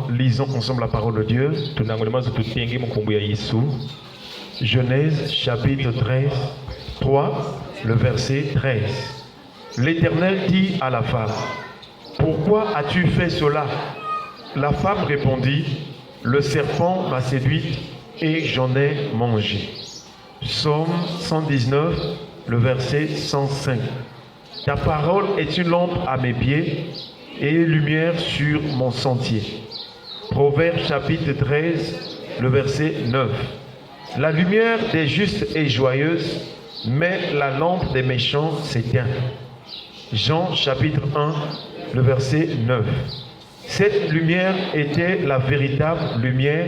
Lisons ensemble la parole de Dieu. Genèse chapitre 13, 3, le verset 13. L'Éternel dit à la femme: pourquoi as-tu fait cela? La femme répondit: le serpent m'a séduite et j'en ai mangé. Psaume 119, le verset 105. Ta parole est une lampe à mes pieds et une lumière sur mon sentier. Proverbe chapitre 13, le verset 9. La lumière des justes est joyeuse, mais la lampe des méchants s'éteint. Jean chapitre 1, le verset 9. Cette lumière était la véritable lumière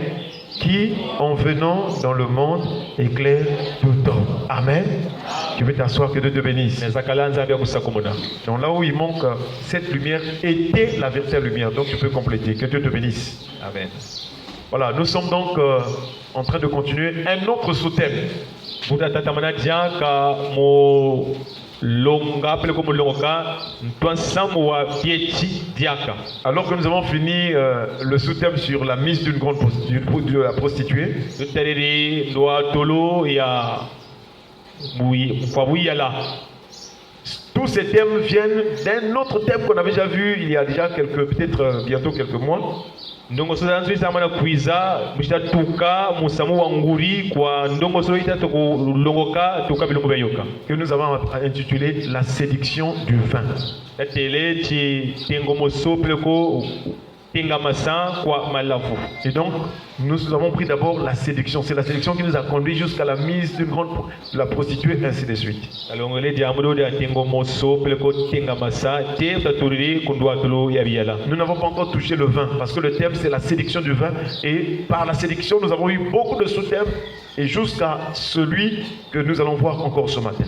qui, en venant dans le monde, éclaire tout homme. Amen. Tu veux t'asseoir, que Dieu te bénisse. Donc là où il manque, cette lumière était la véritable lumière. Donc tu peux compléter. Que Dieu te bénisse. Amen. Voilà, nous sommes donc en train de continuer un autre sous-thème. Alors que nous avons fini le sous-thème sur la mise d'une grande de la prostituée, tous ces thèmes viennent d'un autre thème qu'on avait déjà vu il y a déjà peut-être bientôt quelques mois. Que nous avons intitulé la séduction du vin. Et donc, nous avons pris d'abord la séduction. C'est la séduction qui nous a conduit jusqu'à la mise d'une grande de la prostituée, ainsi de suite. Nous n'avons pas encore touché le vin, parce que le thème c'est la séduction du vin. Et par la séduction, nous avons eu beaucoup de sous-thèmes, et jusqu'à celui que nous allons voir encore ce matin.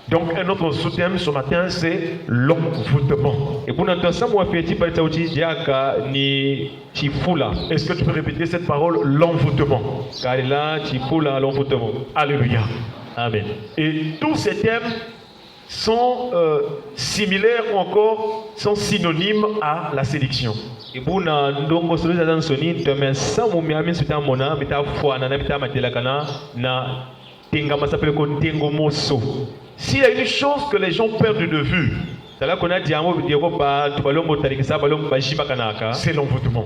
Donc un autre sous-thème ce matin c'est l'envoûtement. Est-ce que tu peux répéter cette parole, l'envoûtement? Alléluia. Amen. Et tous ces thèmes sont similaires ou encore sont synonymes à la séduction. S'il y a une chose que les gens perdent de vue, c'est l'envoûtement.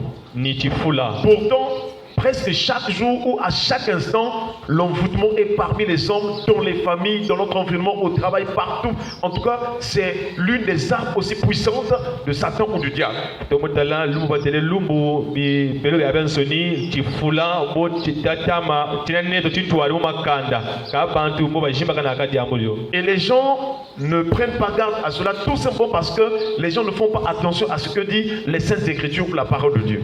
Pourtant, presque chaque jour ou à chaque instant, l'envoûtement est parmi les hommes, dans les familles, dans notre environnement, au travail, partout. En tout cas, c'est l'une des armes aussi puissantes de Satan ou du diable. Et les gens ne prennent pas garde à cela, tout simplement parce que les gens ne font pas attention à ce que dit les Saintes Écritures ou la parole de Dieu.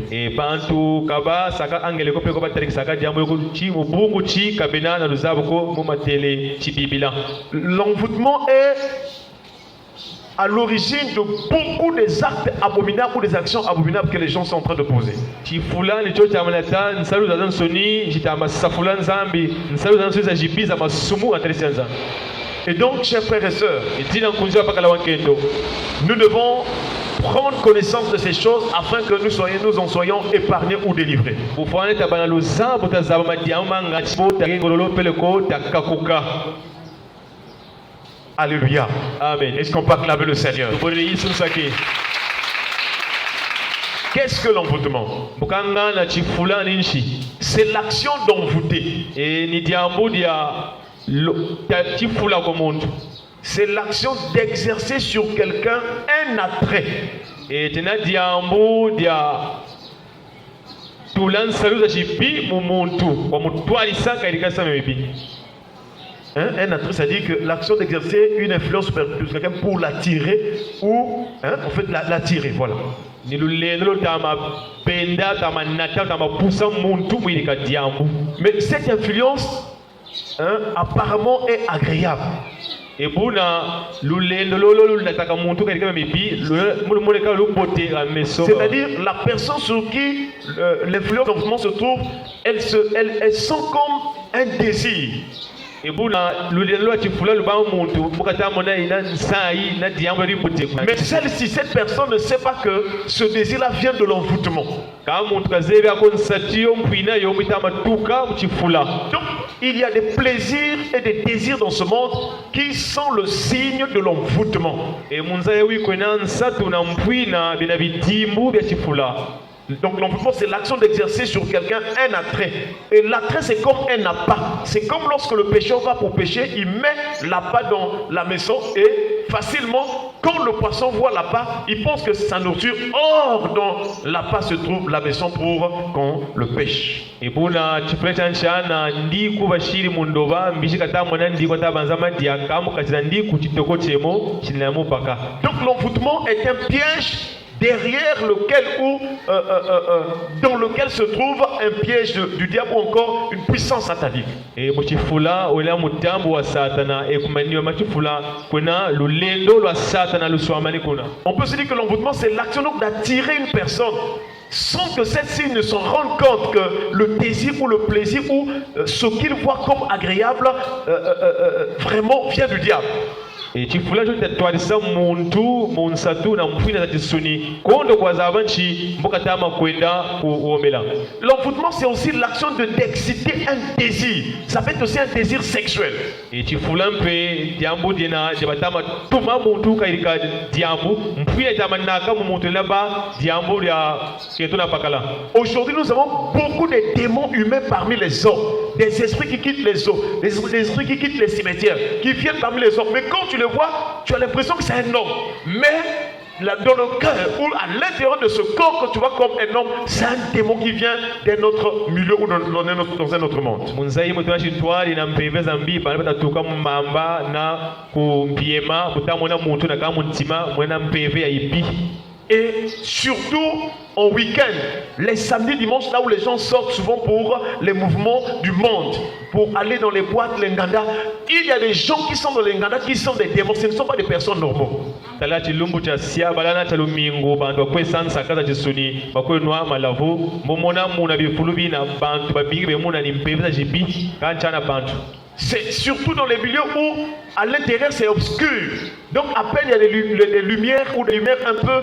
L'envoûtement est à l'origine de beaucoup des actes abominables ou des actions abominables que les gens sont en train de poser. Et donc, chers frères et sœurs, nous devons prendre connaissance de ces choses afin que nous en soyons épargnés ou délivrés. Alléluia. Amen. Est-ce qu'on peut acclamer le Seigneur? Qu'est-ce que l'envoûtement? C'est l'action d'envoûter. C'est l'action d'exercer sur quelqu'un un attrait. Un attrait, c'est-à-dire que l'action d'exercer une influence sur quelqu'un pour l'attirer ou en fait l'attirer, voilà. Mais cette influence apparemment est agréable. C'est-à-dire la personne sur qui l'influence se trouve, elle sent comme un désir. Mais celle-ci, cette personne ne sait pas que ce désir-là vient de l'envoûtement. Donc, il y a des plaisirs et des désirs dans ce monde qui sont le signe de l'envoûtement. Donc l'envoûtement, c'est l'action d'exercer sur quelqu'un un attrait. Et l'attrait, c'est comme un appât. C'est comme lorsque le pêcheur va pour pêcher, il met l'appât dans la maison et facilement, quand le poisson voit l'appât, il pense que c'est sa nourriture. Or, dans l'appât se trouve la maison pour qu'on le pêche. Donc l'envoûtement est un piège derrière lequel dans lequel se trouve un piège du diable ou encore une puissance satanique. On peut se dire que l'envoûtement, c'est l'action d'attirer une personne sans que celle-ci ne se rende compte que le désir ou le plaisir ou ce qu'il voit comme agréable vraiment vient du diable. Et l'envoûtement, c'est aussi l'action d'exciter un désir. Ça peut être aussi un désir sexuel. Aujourd'hui, nous avons beaucoup de démons humains parmi les hommes, des esprits qui quittent les eaux, des esprits qui quittent les cimetières, qui viennent parmi les hommes. Mais quand tu le vois, tu as l'impression que c'est un homme. Mais dans le cœur ou à l'intérieur de ce corps que tu vois comme un homme, c'est un démon qui vient d'un autre milieu ou dans un autre monde. Et surtout en week-end, les samedis, dimanches, là où les gens sortent souvent pour les mouvements du monde, pour aller dans les boîtes, les nganda, il y a des gens qui sont dans les nganda qui sont des démons, ce ne sont pas des personnes normaux. C'est surtout dans les milieux où à l'intérieur c'est obscur. Donc à peine il y a des lumières ou des lumières un peu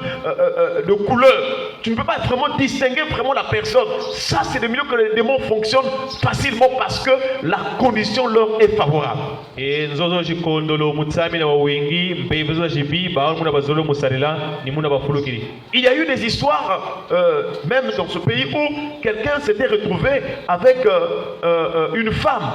de couleur. Tu ne peux pas vraiment distinguer vraiment la personne. Ça, c'est des milieux que les démons fonctionnent facilement parce que la condition leur est favorable. Il y a eu des histoires, même dans ce pays, où quelqu'un s'était retrouvé avec une femme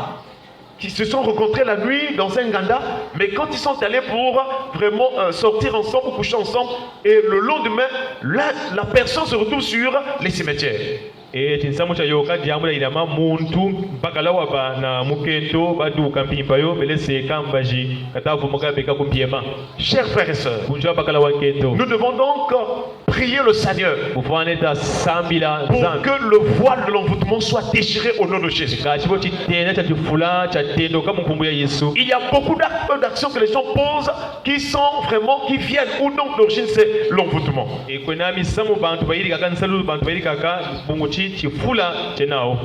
qui se sont rencontrés la nuit dans un nganda, mais quand ils sont allés pour vraiment sortir ensemble ou coucher ensemble, et le lendemain, la personne se retrouve sur les cimetières. Et chers frères et sœurs, nous devons donc prier le Seigneur pour que le voile de l'envoûtement soit déchiré au nom de Jésus. Il y a beaucoup d'actions que les gens posent qui sont vraiment, qui viennent, ou non d'origine c'est l'envoûtement.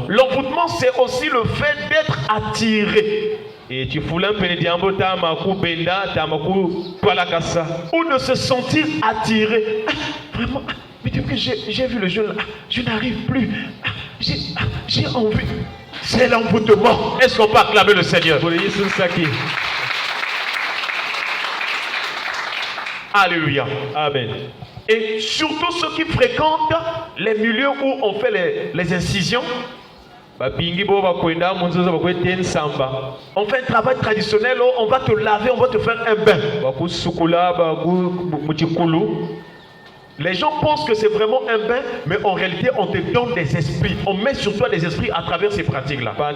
L'envoûtement, c'est aussi le fait d'être attiré. Ou de se sentir attiré. Vraiment, mais depuis que j'ai vu le jeune là, je n'arrive plus. J'ai envie. C'est l'envoûtement. Est-ce qu'on peut acclamer le Seigneur? Alléluia. Amen. Et surtout ceux qui fréquentent les milieux où on fait les incisions. On fait un travail traditionnel, on va te laver, on va te faire un bain. Les gens pensent que c'est vraiment un bain, mais en réalité, on te donne des esprits. On met sur toi des esprits à travers ces pratiques-là. Parce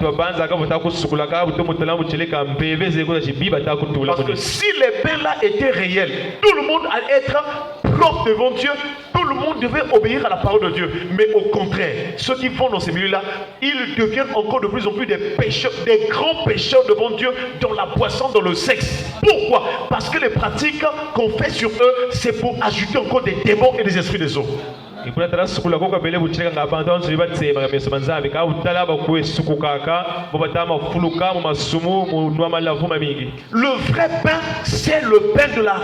que si les bains-là étaient réels, tout le monde allait être propre devant Dieu. Tout le monde devait obéir à la parole de Dieu. Mais au contraire, ceux qui vont dans ces milieux-là, ils deviennent encore de plus en plus des pécheurs, des grands pécheurs devant Dieu dans la boisson, dans le sexe. Pourquoi? Parce que les pratiques qu'on fait sur eux, c'est pour ajouter encore des démons et des esprits des eaux. Le vrai pain, c'est le pain de la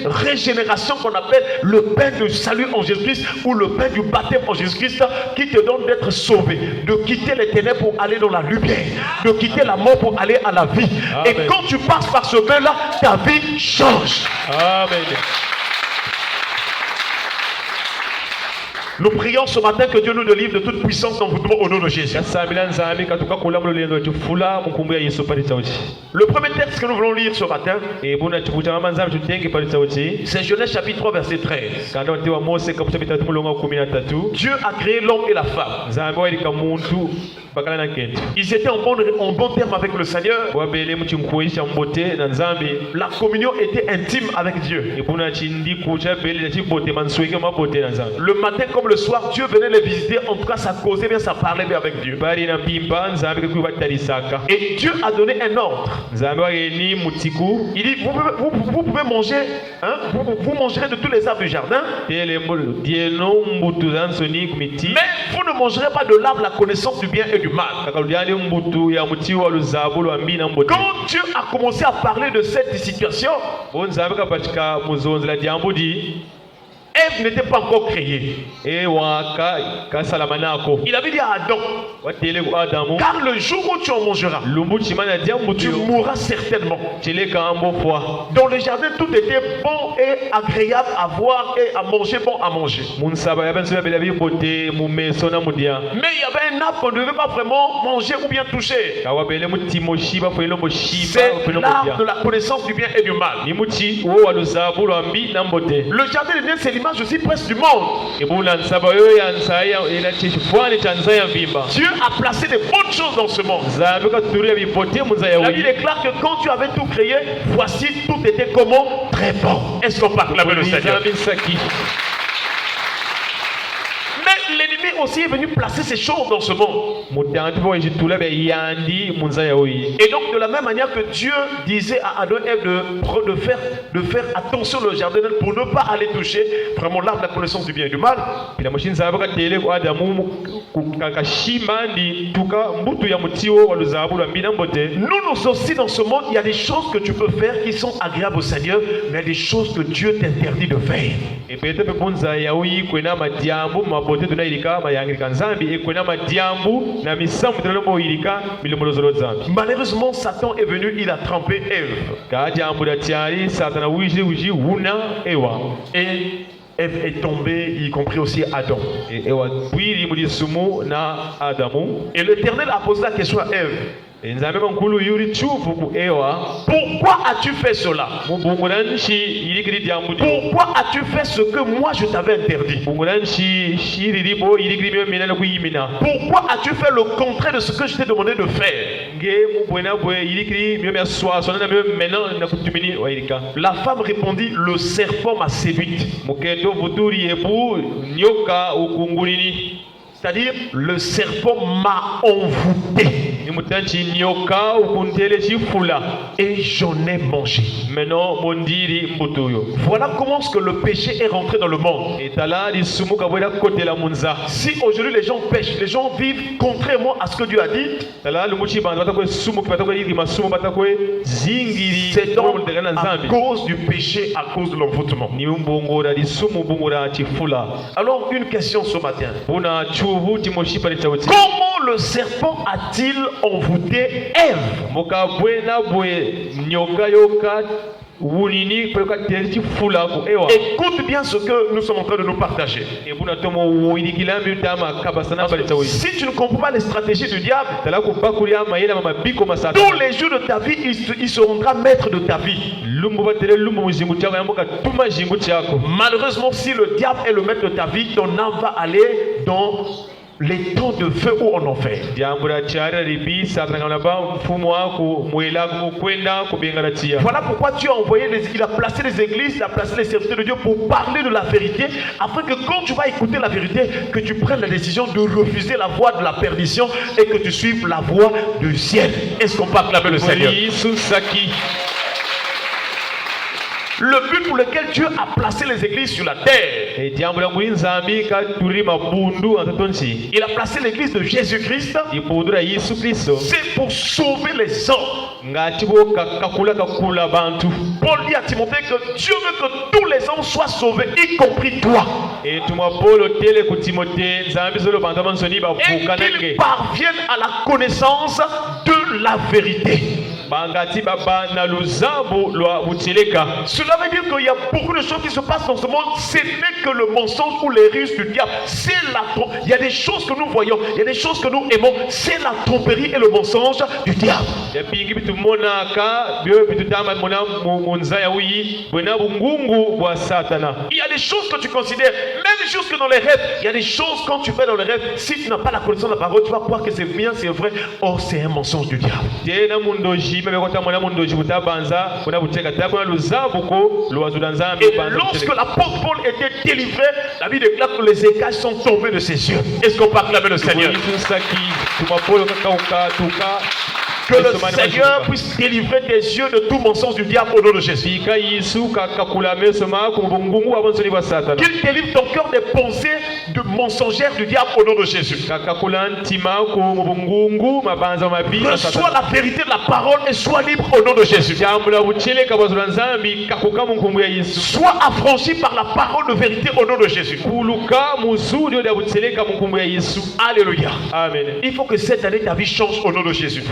régénération qu'on appelle le pain de salut en Jésus-Christ ou le pain du baptême en Jésus-Christ qui te donne d'être sauvé, de quitter les ténèbres pour aller dans la lumière, de quitter la mort pour aller à la vie. Amen. Et quand tu passes par ce pain-là, ta vie change. Amen. Nous prions ce matin que Dieu nous délivre de toute puissance d'envoûtement au nom de Jésus. Le premier texte que nous voulons lire ce matin, c'est Genèse chapitre 3 verset 13. Dieu a créé l'homme et la femme. Ils étaient en bon terme avec le Seigneur. La communion était intime avec Dieu. Le matin comme le soir, Dieu venait les visiter. En tout cas, ça causait bien, ça parlait bien avec Dieu. Et Dieu a donné un ordre. Il dit, vous pouvez manger, hein, vous mangerez de tous les arbres du jardin. Mais vous ne mangerez pas de l'arbre la connaissance du bien et du mal. Quand Dieu a commencé à parler de cette situation, Ève n'était pas encore créée. Il avait dit à Adam, car le jour où tu en mangeras, tu mourras certainement. Dans le jardin, tout était bon et agréable à voir et à manger, bon à manger. Mais il y avait un arbre qu'on ne devait pas vraiment manger ou bien toucher. C'est l'arbre de la connaissance du bien et du mal. Le jardin de Dieu, c'est l'image aussi presque du monde. Dieu a placé des bonnes choses dans ce monde. La Bible déclare que quand tu avais tout créé, voici tout était comment? Très bon. Est-ce qu'on parle avec le Seigneur? L'ennemi aussi est venu placer ces choses dans ce monde. Et donc de la même manière que Dieu disait à Adam et Ève de faire attention au jardin pour ne pas aller toucher vraiment l'arbre de la connaissance du bien et du mal. Nous aussi dans ce monde, il y a des choses que tu peux faire qui sont agréables au Seigneur, mais des choses que Dieu t'interdit de faire. Malheureusement, Satan est venu, il a trempé Ève. Et Ève est tombée, y compris aussi Adam. Et l'Éternel a posé la question à Ève. Pourquoi as-tu fait cela? Pourquoi as-tu fait ce que moi je t'avais interdit? Pourquoi as-tu fait le contraire de ce que je t'ai demandé de faire? La femme répondit, le serpent m'a séduite. C'est-à-dire, le serpent m'a envoûté. Et j'en ai mangé. Voilà comment est-ce que le péché est rentré dans le monde. Si aujourd'hui les gens pêchent, les gens vivent contrairement à ce que Dieu a dit, c'est donc à cause du péché, à cause de l'envoûtement. Alors une question ce matin. Comment le serpent a-t-il envoûté Ève? Écoute bien ce que nous sommes en train de nous partager. Si tu ne comprends pas les stratégies du diable, tous les jours de ta vie, il se rendra maître de ta vie. Malheureusement, si le diable est le maître de ta vie, ton âme va aller dans les temps de feu ou en enfer. Voilà pourquoi Dieu a envoyé, il a placé les églises, il a placé les serviteurs de Dieu pour parler de la vérité, afin que quand tu vas écouter la vérité, que tu prennes la décision de refuser la voie de la perdition et que tu suives la voie du ciel. Est-ce qu'on peut acclamer le Seigneur? le but pour lequel Dieu a placé les églises sur la terre. Il a placé l'église de Jésus-Christ. C'est pour sauver les hommes. Paul dit à Timothée que Dieu veut que tous les hommes soient sauvés, y compris toi. Et qu'ils parviennent à la connaissance de la vérité. Cela veut dire qu'il y a beaucoup de choses qui se passent dans ce monde. Ce n'est que le mensonge ou les ruses du diable. Il y a des choses que nous voyons, il y a des choses que nous aimons. C'est la tromperie et le mensonge du diable. Il y a des choses que tu considères, même jusque dans les rêves. Il y a des choses quand tu fais dans les rêves, si tu n'as pas la connaissance de la parole, tu vas croire que c'est bien, c'est vrai. Or, c'est un mensonge du diable. Et lorsque l'apôtre Paul était délivré, la Bible déclare que les écailles sont tombées de ses yeux. Est-ce qu'on peut acclamer le Seigneur? Que le Seigneur puisse délivrer tes yeux de tout mensonge du diable au nom de Jésus. Qu'il délivre ton cœur des pensées de mensongères du diable au nom de Jésus. Reçois la vérité de la parole et sois libre au nom de Jésus. Sois affranchi par la parole de vérité au nom de Jésus. Alléluia. Amen. Il faut que cette année ta vie change au nom de Jésus.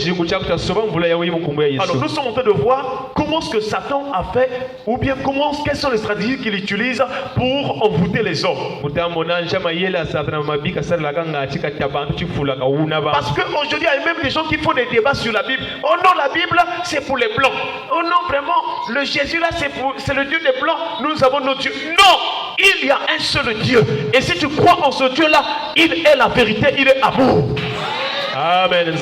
Alors nous sommes en train de voir comment ce que Satan a fait, ou bien quelles sont les stratégies qu'il utilise pour envoûter les hommes. Parce qu'aujourd'hui il y a même des gens qui font des débats sur la Bible. Oh non, la Bible c'est pour les blancs. Oh non, vraiment, le Jésus là c'est le Dieu des blancs. Nous avons notre Dieu. Non, il y a un seul Dieu. Et si tu crois en ce Dieu là, il est la vérité, il est amour. Amen.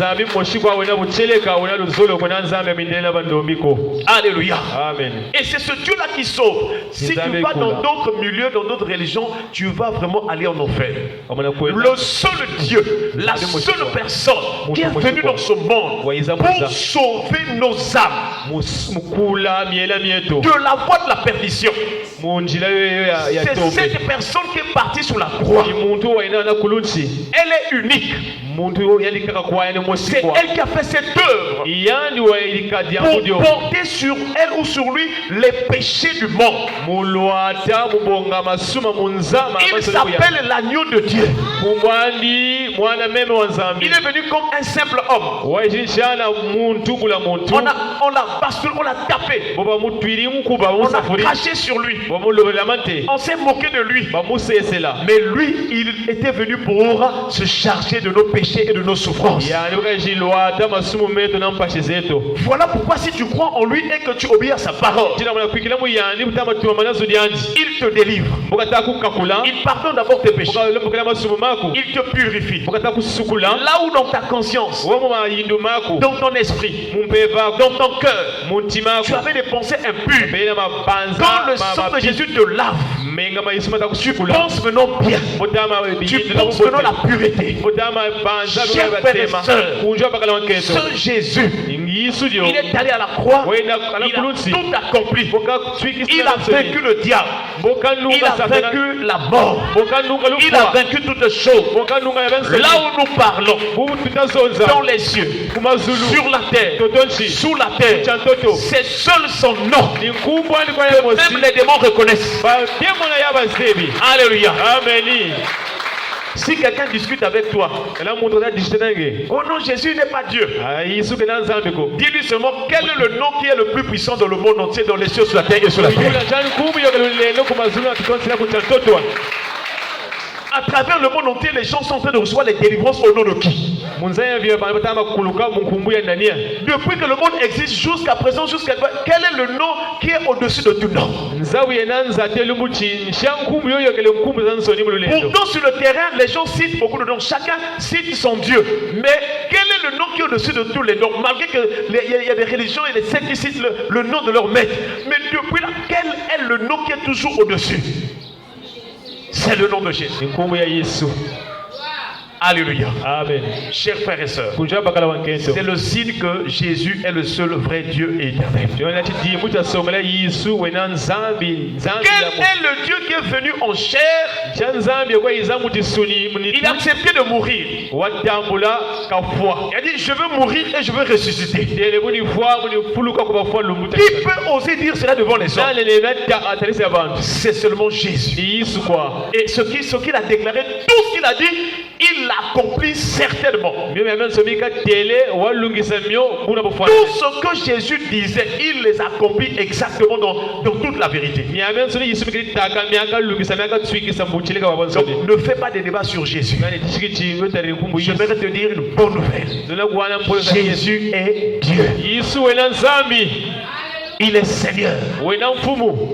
Alléluia. Amen. Et c'est ce Dieu-là qui sauve. Si tu vas dans d'autres milieux, dans d'autres religions, tu vas vraiment aller en enfer. Le seul Dieu, la seule personne qui est venue dans ce monde pour sauver nos âmes de la voie de la perdition. C'est cette personne qui est partie sur la croix. Elle est unique. C'est elle qui a fait cette œuvre pour porter sur elle ou sur lui les péchés du monde. Il s'appelle l'agneau de Dieu. Il est venu comme un simple homme. On l'a basculé, on l'a tapé. On a craché sur lui. On s'est moqué de lui. Mais lui, il était venu pour se charger de nos péchés et de nos souffrances. Voilà pourquoi si tu crois en lui et que tu obéis à sa parole, il te délivre. Il pardonne d'abord tes péchés. Il te purifie. Là où dans ta conscience, dans ton esprit, dans ton cœur, tu avais des pensées impures, quand le sang de Jésus te lave, tu penses maintenant bien. Tu penses maintenant la pureté. Chers frères et sœurs, ce Jésus, il est allé à la croix, il a tout accompli. Il a vaincu le diable, il a vaincu la mort, il a vaincu toutes choses. Là où nous parlons, dans les cieux, sur la terre, sous la terre, c'est seul son nom que même les démons reconnaissent. Alléluia. Amen. Si quelqu'un discute avec toi, oh non, Jésus n'est pas Dieu. Dis-lui seulement quel est le nom qui est le plus puissant dans le monde entier, dans les cieux, sur la terre et sur la terre. À travers le monde entier, les gens sont en train de recevoir les délivrances au nom de qui? Depuis que le monde existe jusqu'à présent, quel est le nom qui est au-dessus de tout nom? Pourtant sur le terrain, les gens citent beaucoup de noms. Chacun cite son Dieu. Mais quel est le nom qui est au-dessus de tous les noms? Malgré qu'il y a des religions et des sectes qui citent le nom de leur maître. Mais depuis là, quel est le nom qui est toujours au-dessus? C'est le nom de Jésus. Alléluia. Amen. Chers frères et sœurs, Kunja bakala wankento. c'est le signe que Jésus est le seul vrai Dieu et éternel. Jona chidi muta somela Yesu wena nzambi Quel est le Dieu qui est venu en chair? Nzambi kwa izamu tisuni Il a accepté de mourir. watambula kafwa. Il a dit, je veux mourir et je veux ressusciter. Dele muni fwa muni fuluka kwa fwa lumuta. Qui peut oser dire cela devant les hommes? Nale le meta atalisi abantu. C'est seulement Jésus. Yesu kwa. Et ce qu'il a déclaré, tout ce qu'il a dit, il l'accomplit certainement. Mimi amen somika tele walungisa myo kuna bofwa. Tout ce que Jésus disait, il les accomplit exactement dans toute la vérité. Mi amen soni Yesu mikiri taka miaka lungisa miaka twikisa mbuchileka wabonso. Donc ne fais pas de débat sur Jésus. J'aimerais te dire une bonne nouvelle. Jésus est Dieu. Il est Seigneur.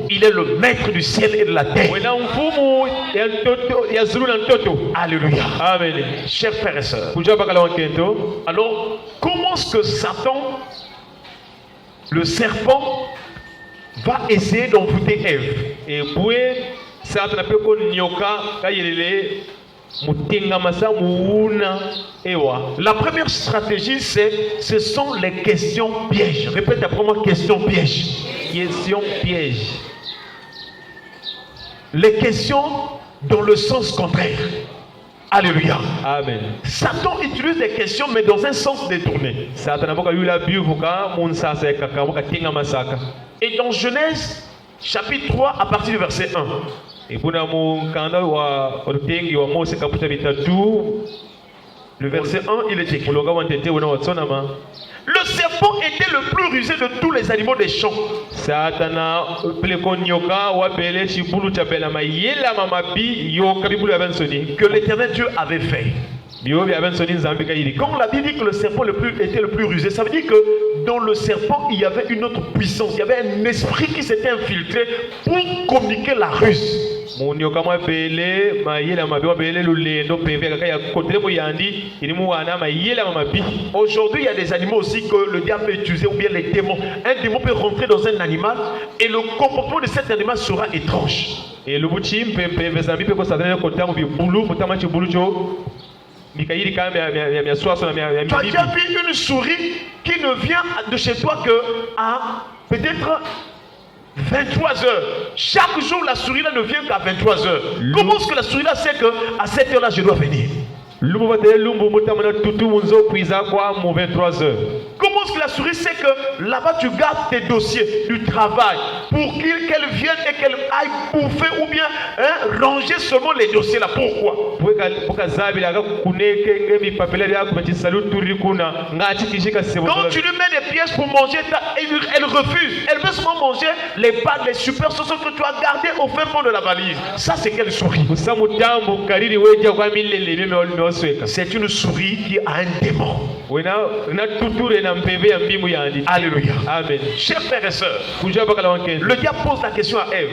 Il est le maître du ciel et de la terre. Alléluia. Amen. Chers frères et sœurs, alors comment est-ce que Satan, le serpent, va essayer d'envoûter Ève? Et puis, Satan peut qu'on nyoka kayelele mutenga masa muuna ewa. La première stratégie, ce sont les questions pièges. Répète après moi, questions pièges. Question piège. Les questions dans le sens contraire. Alléluia. Amen. Satan utilise les questions, mais dans un sens détourné. Satan aboka yula biuvuka munsasa kaka aboka tinga masaka. Et dans Genèse, chapitre 3, à partir du verset 1. Et pour nous, quand on tengi wa Mose kaputa bitatu, le verset 1, il est écrit. Le serpent était le plus rusé de tous les animaux des champs. Satana plekonyoka wa bele chibulu chapela mayela mamabi yoka bibulu abensoni que l'Éternel Dieu avait fait. Quand la Bible dit que le serpent était le plus rusé, ça veut dire que dans le serpent, il y avait une autre puissance. Il y avait un esprit qui s'était infiltré pour communiquer la ruse. Aujourd'hui, il y a des animaux aussi que le diable peut utiliser, ou bien les démons. Un démon peut rentrer dans un animal et le comportement de cet animal sera étrange. Et le tu as déjà vu une souris qui ne vient de chez toi que à peut-être 23 heures. Chaque jour, la souris là ne vient qu'à 23 heures. Comment est-ce que la souris là sait qu'à cette heure là je dois venir? Comment est-ce que la souris sait que là-bas tu gardes tes dossiers du travail pour qu'elle vienne et qu'elle aille bouffer ou bien ranger seulement les dossiers là? Pourquoi? Quand tu lui mets des pièces pour manger, elle refuse. Elle veut seulement manger les bagues, les super sauces que tu as gardées au fin fond de la valise. Ça c'est quelle souris? C'est une souris qui a un démon. Alléluia. Amen. Chers frères et sœurs, le diable pose la question à Ève.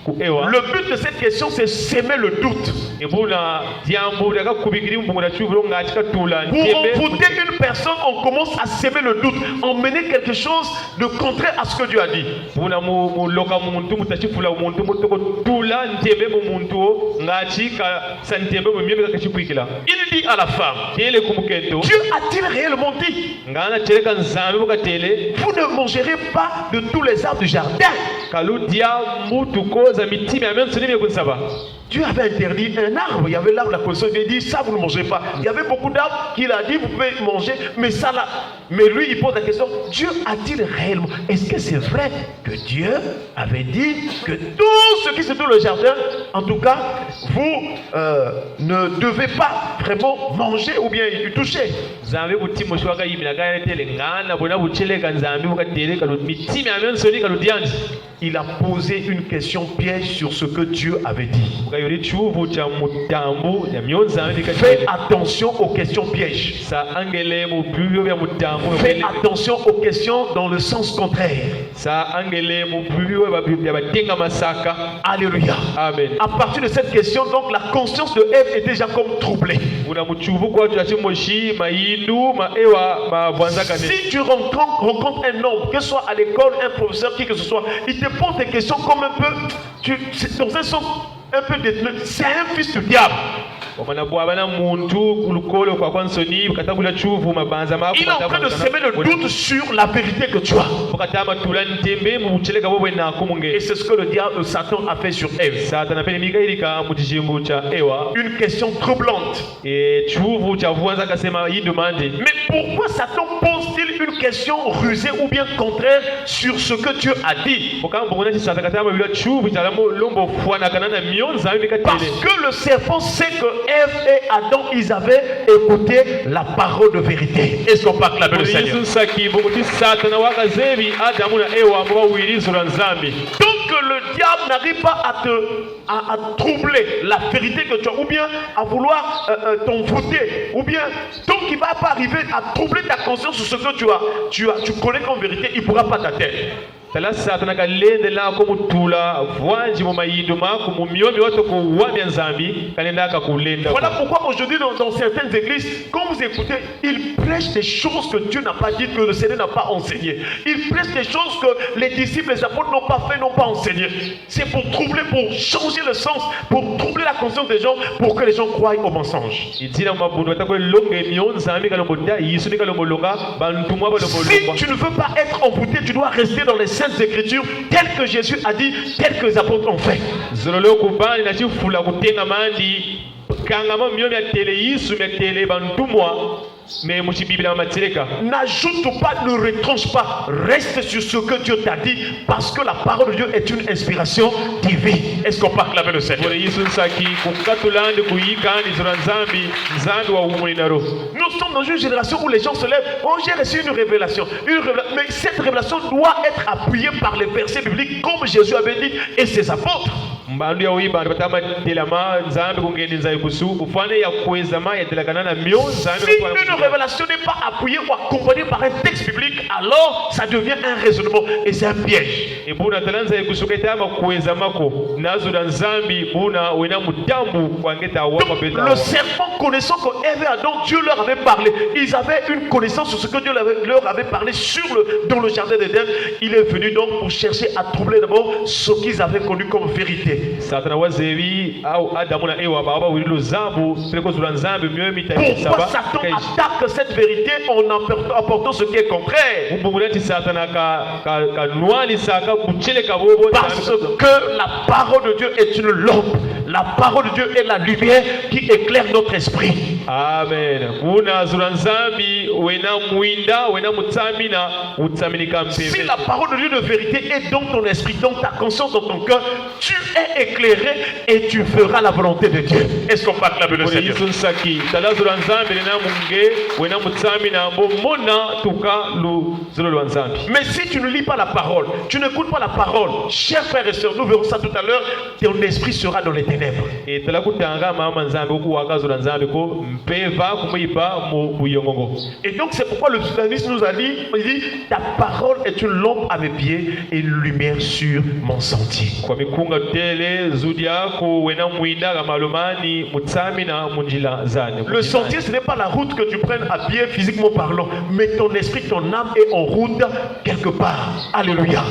Le but de cette question, c'est s'aimer le doute. Pour envoûter une personne, on commence à s'aimer le doute, emmener quelque chose de contraire à ce que Dieu a dit. Il dit à la femme, Dieu a-t-il réellement dit, vous ne mangerez pas de tous les arbres du jardin? Dieu avait interdit un arbre. Il y avait l'arbre de la connaissance. Il a dit ça vous ne mangerez pas. Il y avait beaucoup d'arbres qu'il a dit vous pouvez manger, mais ça là. Mais lui il pose la question, Dieu a-t-il réellement? Est-ce que c'est vrai que Dieu avait dit que tout ce qui se trouve dans le jardin, en tout cas, vous ne devez pas vraiment manger ou bien y toucher? Il a posé une question piège sur ce que Dieu avait dit. Fais attention aux questions pièges. Fais attention aux questions dans le sens contraire. Alléluia. Amen. À partir de cette question, donc la conscience de Ève est déjà comme troublée. Si tu rencontres un homme, que ce soit à l'école, un professeur, qui que ce soit, il te pose des questions comme un peu, dans un sens un peu détenu, c'est un fils du diable. Il est en train de semer le doute sur la vérité que tu as. Et c'est ce que le diable, Satan, a fait sur Ève. Une question troublante. Mais pourquoi Satan pose-t-il une question rusée ou bien contraire sur ce que Dieu a dit? Parce que le serpent sait que Ève et Adam, ils avaient écouté la parole de vérité. Est-ce qu'on peut acclamer le Seigneur? Donc le diable n'arrive pas à troubler la vérité que tu as, ou bien à vouloir t'envoûter, ou bien tant qu'il ne va pas arriver à troubler ta conscience sur ce que tu connais comme vérité, il ne pourra pas t'atteindre. Voilà pourquoi aujourd'hui dans certaines églises, quand vous écoutez, ils prêchent des choses que Dieu n'a pas dites, que le Seigneur n'a pas enseigné. Ils prêchent des choses que les disciples, les apôtres n'ont pas fait, n'ont pas enseigné. C'est pour troubler, pour changer le sens, pour troubler la conscience des gens, pour que les gens croient au mensonge. Si tu ne veux pas être envoûté, tu dois rester dans les Saintes Écritures, tel que Jésus a dit, tel que les apôtres ont fait. N'ajoute pas, ne retranche pas, reste sur ce que Dieu t'a dit, parce que la parole de Dieu est une inspiration divine. Est-ce qu'on peut acclamer le Seigneur? Nous sommes dans une génération où les gens se lèvent. Oh, j'ai reçu une révélation. Mais cette révélation doit être appuyée par les versets bibliques, comme Jésus avait dit et ses apôtres. Si une révélation n'est pas appuyée ou accompagnée par un texte biblique, alors ça devient un raisonnement et c'est un piège. Donc, le serpent, connaissant que Ève et Adam, Dieu leur avait parlé, ils avaient une connaissance sur ce que Dieu leur avait parlé dans le jardin d'Éden. Il est venu donc pour chercher à troubler d'abord ce qu'ils avaient connu comme vérité. Pourquoi Satan attaque cette vérité en apportant ce qui est contraire? Parce que la parole de Dieu est une lampe. La parole de Dieu est la lumière qui éclaire notre esprit. Amen. Si la parole de Dieu de vérité est dans ton esprit, dans ta conscience, dans ton cœur, tu es éclairé et tu feras la volonté de Dieu. Est-ce qu'on peut acclamer le Seigneur? Mais si tu ne lis pas la parole, tu n'écoutes pas la parole, chers frères et sœurs, nous verrons ça tout à l'heure, ton esprit sera dans les ténèbres. Et donc c'est pourquoi le psalmiste nous a dit, il dit, ta parole est une lampe à mes pieds et une lumière sur mon sentier. Le sentier, ce n'est pas la route que tu prennes à pied physiquement parlant, mais ton esprit, ton âme est en route quelque part. Alléluia.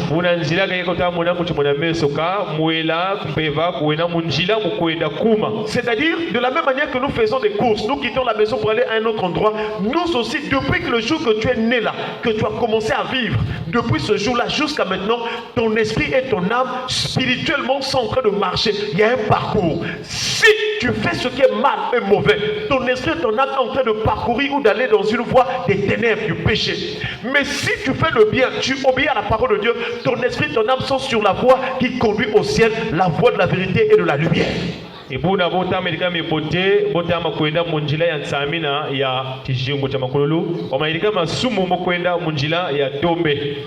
C'est-à-dire, de la même manière que nous faisons des courses, nous quittons la maison pour aller à un autre endroit, nous aussi, depuis que le jour que tu es né là, que tu as commencé à vivre, depuis ce jour-là jusqu'à maintenant, ton esprit et ton âme spirituellement sont en train de marcher. Il y a un parcours. Si tu fais ce qui est mal et mauvais, ton esprit et ton âme sont en train de parcourir ou d'aller dans une voie des ténèbres, du péché. Mais si tu fais le bien, tu obéis à la parole de Dieu, ton esprit et ton âme sont sur la voie qui conduit au ciel, la voie de la vérité et de la lumière.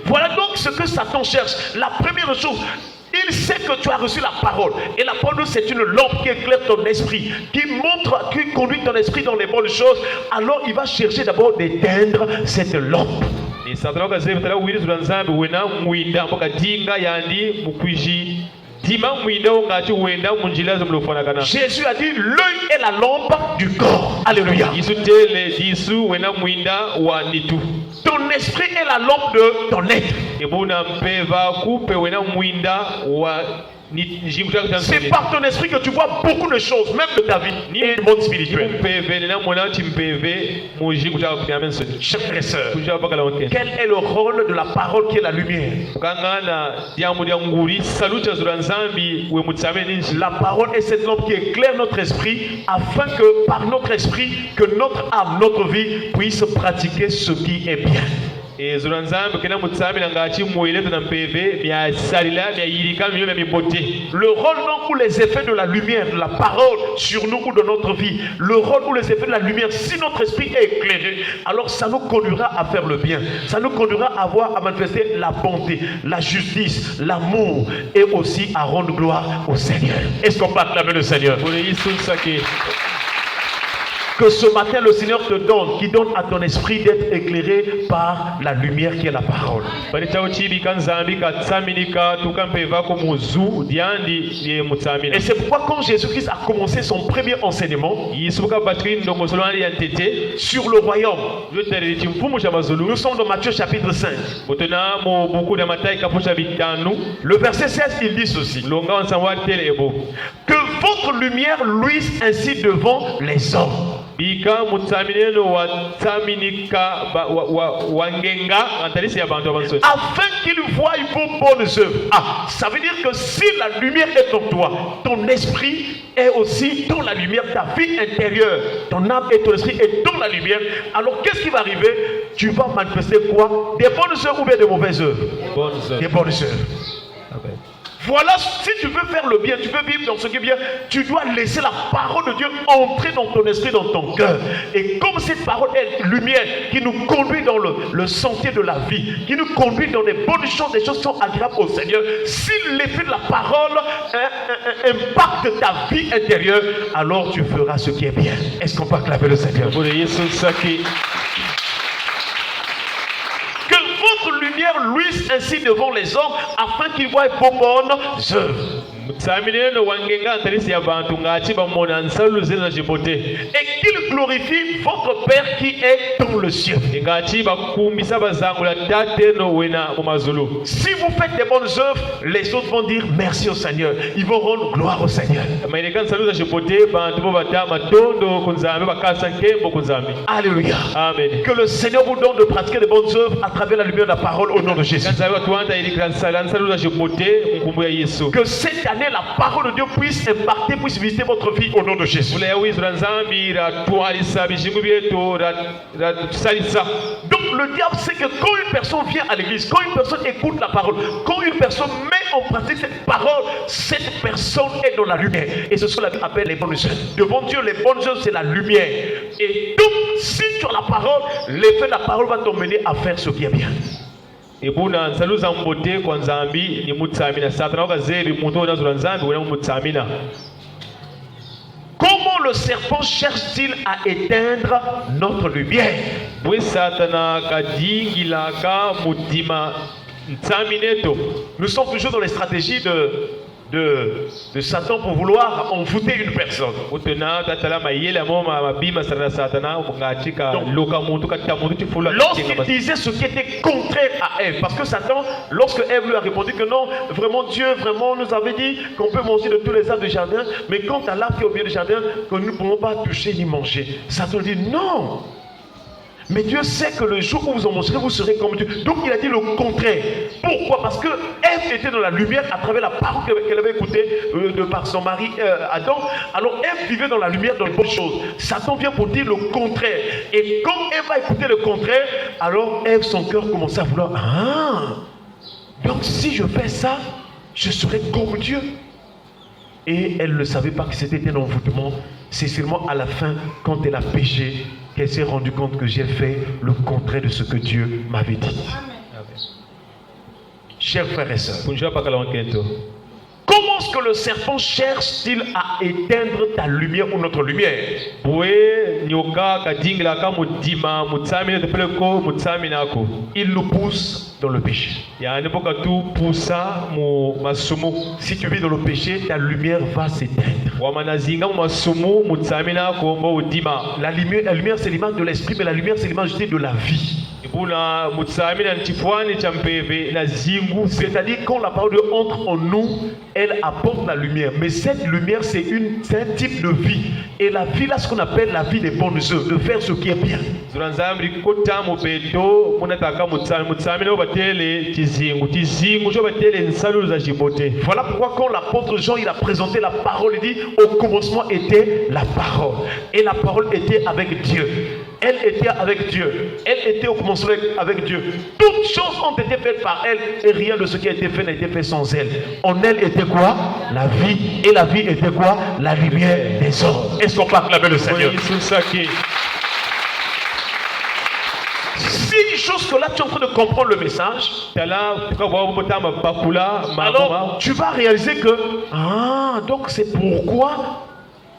Voilà donc ce que Satan cherche. La première chose, il sait que tu as reçu la parole. Et la parole, c'est une lampe qui éclaire ton esprit, qui conduit ton esprit dans les bonnes choses. Alors il va chercher d'abord d'éteindre cette lampe. Jésus a dit, l'œil est la lampe du corps. Alléluia. Ton esprit est la lampe de ton être. C'est par ton esprit que tu vois beaucoup de choses, même de ta vie, et du monde spirituel. Chers frères et sœurs, quel est le rôle de la parole qui est la lumière? La parole est cette lampe qui éclaire notre esprit, afin que par notre esprit, que notre âme, notre vie puisse pratiquer ce qui est bien. Le rôle donc ou les effets de la lumière, de la parole sur nous ou de notre vie, le rôle ou les effets de la lumière, si notre esprit est éclairé, alors ça nous conduira à faire le bien, ça nous conduira à manifester la bonté, la justice, l'amour et aussi à rendre gloire au Seigneur. Est-ce qu'on peut acclamer le Seigneur? Que ce matin le Seigneur te donne, qui donne à ton esprit d'être éclairé par la lumière qui est la parole. Et c'est pourquoi quand Jésus-Christ a commencé son premier enseignement sur le royaume, nous sommes dans Matthieu chapitre 5. Le verset 16, il dit ceci: que votre lumière luise ainsi devant les hommes, afin qu'ils voient vos bonnes œuvres. Ça veut dire que si la lumière est en toi, ton esprit est aussi dans la lumière, ta vie intérieure, ton âme et ton esprit est dans la lumière, alors qu'est-ce qui va arriver? Tu vas manifester quoi? Des bonnes œuvres ou bien des mauvaises œuvres? Des bonnes œuvres. Voilà, si tu veux faire le bien, tu veux vivre dans ce qui est bien, tu dois laisser la parole de Dieu entrer dans ton esprit, dans ton cœur. Et comme cette parole est lumière qui nous conduit dans le sentier de la vie, qui nous conduit dans des bonnes choses, des choses qui sont agréables au Seigneur, si l'effet de la parole impacte ta vie intérieure, alors tu feras ce qui est bien. Est-ce qu'on peut acclamer le Seigneur? Lumière luise ainsi devant les hommes, afin qu'ils voient vos bonnes œuvres. Et qu'il glorifie votre Père qui est dans le ciel. Si vous faites des bonnes œuvres, les autres vont dire merci au Seigneur. Ils vont rendre gloire au Seigneur. Alléluia. Amen. Que le Seigneur vous donne de pratiquer des bonnes œuvres à travers la lumière de la parole au nom de Jésus. Que cette année la parole de Dieu puisse impacter, puisse visiter votre vie au nom de Jésus. Donc le diable sait que quand une personne vient à l'église, quand une personne écoute la parole, quand une personne met en pratique cette parole, cette personne est dans la lumière. Et c'est ce qu'on appelle les bonnes œuvres. Devant Dieu, les bonnes œuvres, c'est la lumière. Et donc, si tu as la parole, l'effet de la parole va t'emmener à faire ce qui est bien. Comment le serpent cherche-t-il à éteindre notre lumière? Nous sommes toujours dans les stratégies de Satan pour vouloir envoûter une personne. Lorsqu'il disait ce qui était contraire à Ève, parce que Satan, lorsque Ève lui a répondu que non, vraiment Dieu vraiment nous avait dit qu'on peut manger de tous les arbres du jardin, mais quant à l'arbre qui est au milieu du jardin, que nous ne pouvons pas toucher ni manger. Satan dit non. Mais Dieu sait que le jour où vous en mangerez, vous serez comme Dieu. Donc il a dit le contraire. Pourquoi? Parce que Ève était dans la lumière à travers la parole qu'elle avait écoutée par son mari Adam. Alors Ève vivait dans la lumière, dans les bonnes choses. Satan vient pour dire le contraire. Et quand Ève a écouté le contraire, alors Ève, son cœur commençait à vouloir. Donc si je fais ça, je serai comme Dieu. Et elle ne savait pas que c'était un envoûtement. C'est seulement à la fin, quand elle a péché, qu'elle s'est rendue compte que j'ai fait le contraire de ce que Dieu m'avait dit. Amen. Chers frères et sœurs, comment est-ce que le serpent cherche-t-il à éteindre ta lumière ou notre lumière? Il nous pousse dans le péché. Si tu vis dans le péché, ta lumière va s'éteindre. La lumière c'est l'image de l'esprit, mais la lumière c'est l'image de la vie. C'est-à-dire quand la parole de Dieu entre en nous, elle apporte la lumière. Mais cette lumière, c'est un type de vie. Et la vie, là, ce qu'on appelle la vie des bonnes œuvres, de faire ce qui est bien. Voilà pourquoi quand l'apôtre Jean il a présenté la parole, il dit au commencement était la parole. Et la parole était avec Dieu. Elle était avec Dieu. Elle était au commencement avec Dieu. Toutes choses ont été faites par elle et rien de ce qui a été fait n'a été fait sans elle. En elle était quoi? La vie. Et la vie était quoi? La lumière des hommes. Est-ce qu'on peut acclamer le Seigneur? Si une chose que là tu es en train de comprendre le message, alors tu vas réaliser que donc c'est pourquoi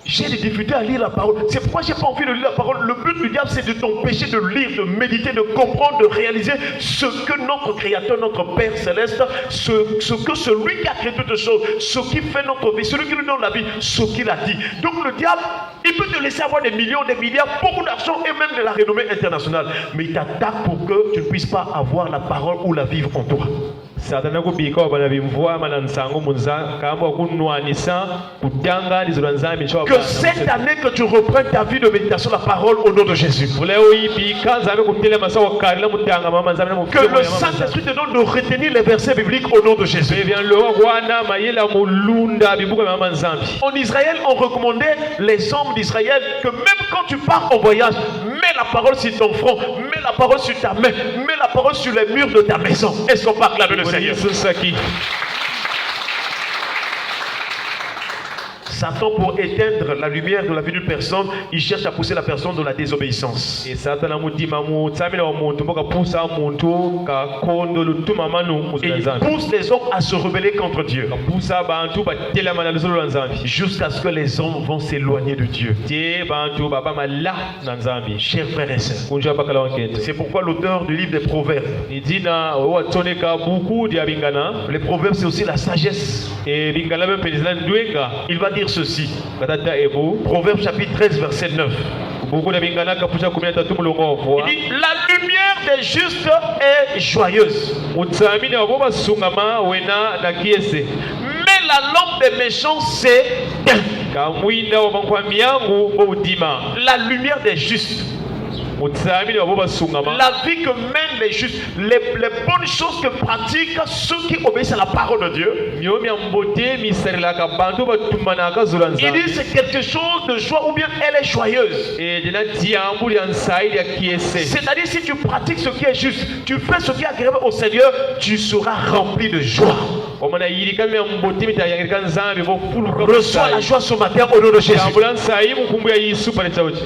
j'ai des difficultés à lire la parole. C'est pourquoi j'ai pas envie de lire la parole. Le but du diable, c'est de t'empêcher de lire, de méditer, de comprendre, de réaliser ce que notre Créateur, notre Père Céleste, ce que celui qui a créé toutes choses, ce qui fait notre vie, celui qui nous donne la vie, ce qu'il a dit. Donc le diable, il peut te laisser avoir des millions, des milliards, beaucoup d'argent et même de la renommée internationale. Mais il t'attaque pour que tu ne puisses pas avoir la parole ou la vivre en toi. Que cette année que tu reprennes ta vie de méditation, la parole au nom de Jésus. Que le Saint-Esprit te donne de retenir les versets bibliques au nom de Jésus. En Israël, on recommandait les hommes d'Israël que même quand tu pars en voyage, mets la parole sur ton front, mets la parole sur ta main, mets la parole sur les murs de ta maison. Est-ce qu'on peut acclamer le Seigneur? Satan, pour éteindre la lumière de la vie d'une personne, il cherche à pousser la personne dans la désobéissance. Il pousse les hommes à se rebeller contre Dieu. Jusqu'à ce que les hommes vont s'éloigner de Dieu. Chers frères et sœurs, c'est pourquoi l'auteur du livre des Proverbes, les Proverbes c'est aussi la sagesse. Il va dire ceci. Proverbe chapitre 13 verset 9. Il dit la lumière des justes est joyeuse, mais la lampe des méchants c'est la lumière des justes. La vie que mènent les justes, les bonnes choses que pratiquent ceux qui obéissent à la parole de Dieu. Il dit c'est quelque chose de joie ou bien elle est joyeuse. C'est-à-dire si tu pratiques ce qui est juste, tu fais ce qui est agréable au Seigneur, tu seras rempli de joie. Reçois la joie ce matin au nom de Jésus.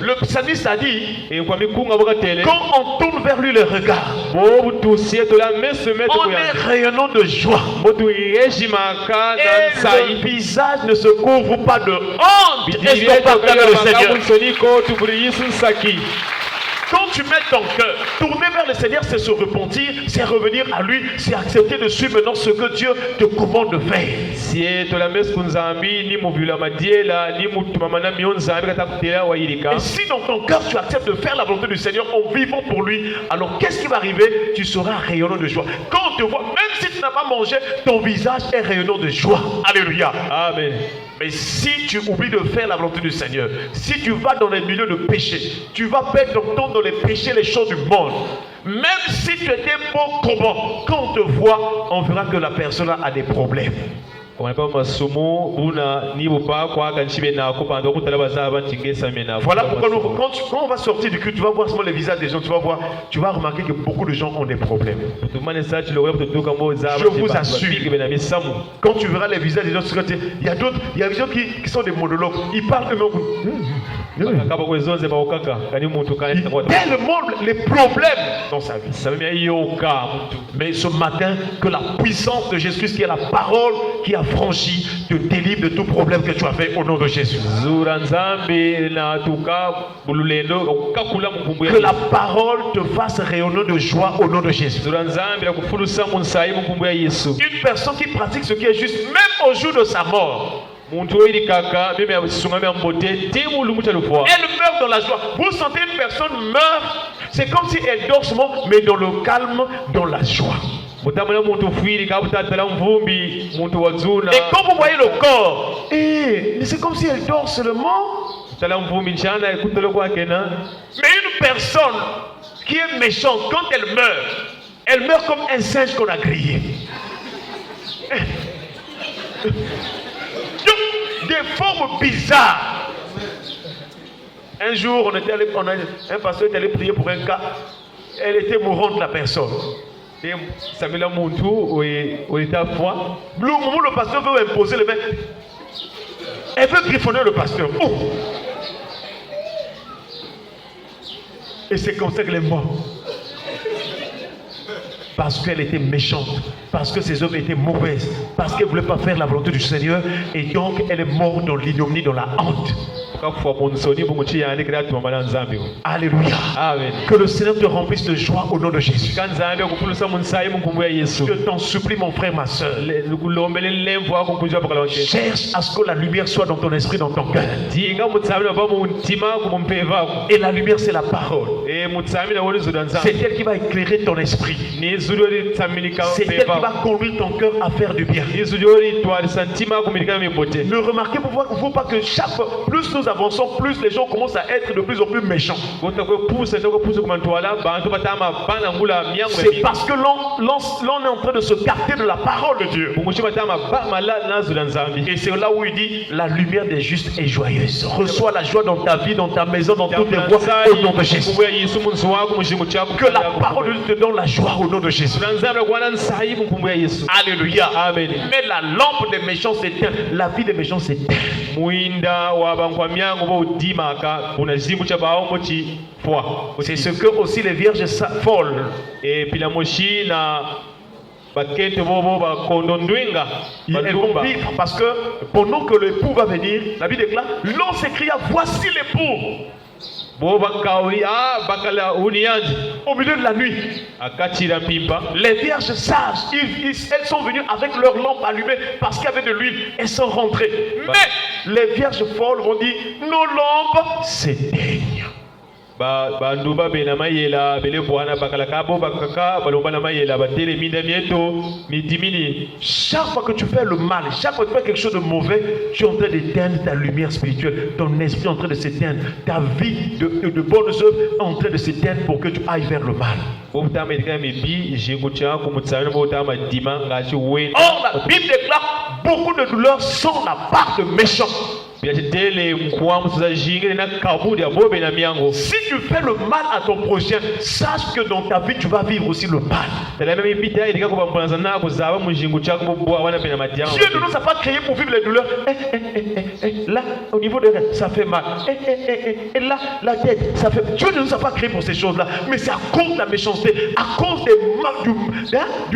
Le psalmiste a dit, quand on tourne vers lui le regard, on est rayonnant de joie. Et le visage ne se couvre pas de honte. Est-ce qu'on peut acclamer le Seigneur? Quand tu mets ton cœur, tourner vers le Seigneur, c'est se repentir, c'est revenir à lui, c'est accepter de suivre maintenant ce que Dieu te commande de faire. Et si dans ton cœur tu acceptes de faire la volonté du Seigneur en vivant pour lui, alors qu'est-ce qui va arriver? Tu seras rayonnant de joie. Quand on te voit, même si tu n'as pas mangé, ton visage est rayonnant de joie. Alléluia. Amen. Mais si tu oublies de faire la volonté du Seigneur, si tu vas dans les milieux de péché, tu vas perdre ton temps dans les péchés, les choses du monde. Même si tu étais bon comment, quand on te voit, on verra que la personne a des problèmes. Voilà pourquoi quand on va sortir du culte, tu vas voir seulement les visages des gens, tu vas remarquer que beaucoup de gens ont des problèmes. Je vous assure, quand tu verras les visages des gens, il y a des gens qui sont des monologues, ils parlent eux-mêmes. Tellement les problèmes dans sa vie. Mais ce matin, que la puissance de Jésus, qui est la parole qui a franchi, te délivre de tout problème que tu as fait au nom de Jésus. Que la parole te fasse rayonner de joie au nom de Jésus. Une personne qui pratique ce qui est juste, même au jour de sa mort, elle meurt dans la joie. Vous sentez une personne meurt C'est comme si elle dort seulement, mais dans le calme, dans la joie. Et quand vous voyez le corps, c'est comme si elle dort seulement. Mais une personne qui est méchante, quand elle meurt comme un singe qu'on a grillé. Des formes bizarres. Un jour, un pasteur était allé prier pour un cas. Elle était mourante, la personne. Et ça me l'a montré où il était à foi. Le moment où le pasteur veut imposer les mains, elle veut griffonner le pasteur. Oh! Et c'est comme ça qu'elle est morte. Parce qu'elle était méchante, parce que ses œuvres étaient mauvaises, parce qu'elle ne voulait pas faire la volonté du Seigneur, et donc elle est morte dans l'ignominie, dans la honte. Alléluia. Amen. Que le Seigneur te remplisse de joie au nom de Jésus. Je t'en supplie, mon frère, ma soeur. Cherche à ce que la lumière soit dans ton esprit, dans ton cœur. Et la lumière, c'est la parole. C'est elle qui va éclairer ton esprit. C'est elle qui va conduire ton cœur à faire du bien. Ne remarquez-vous pas que plus nous avançons, plus les gens commencent à être de plus en plus méchants. C'est parce que l'on est en train de se capter de la parole de Dieu. Et c'est là où il dit, la lumière des justes est joyeuse. Reçois la joie dans ta vie, dans ta maison, dans toutes les voies, au nom de Jésus. Que la parole de Dieu te donne la joie au nom de Jésus. Alléluia. Amen. Mais la lampe des méchants s'éteint. La vie des méchants s'éteint. C'est ce que aussi les vierges folles. Et puis la mochi na elles vont vivre parce que pendant que l'époux va venir, la Bible déclare, l'on s'écria, voici l'époux. Au milieu de la nuit, les vierges sages, elles sont venues avec leurs lampes allumées parce qu'il y avait de l'huile. Elles sont rentrées. Mais les vierges folles vont dire, nos lampes s'éteignent. Chaque fois que tu fais le mal, chaque fois que tu fais quelque chose de mauvais, tu es en train d'éteindre ta lumière spirituelle, ton esprit est en train de s'éteindre, ta vie de bonnes œuvres est en train de s'éteindre pour que tu ailles vers le mal. Or la Bible déclare, beaucoup de douleurs sont la part de méchants. Si tu fais le mal à ton prochain, sache que dans ta vie tu vas vivre aussi le mal. Dieu ne nous a pas créés pour vivre les douleurs. Là, au niveau des reins, ça fait mal. Et là, la tête, ça fait. Dieu ne nous a pas créés pour ces choses-là. Mais c'est à cause de la méchanceté, à cause du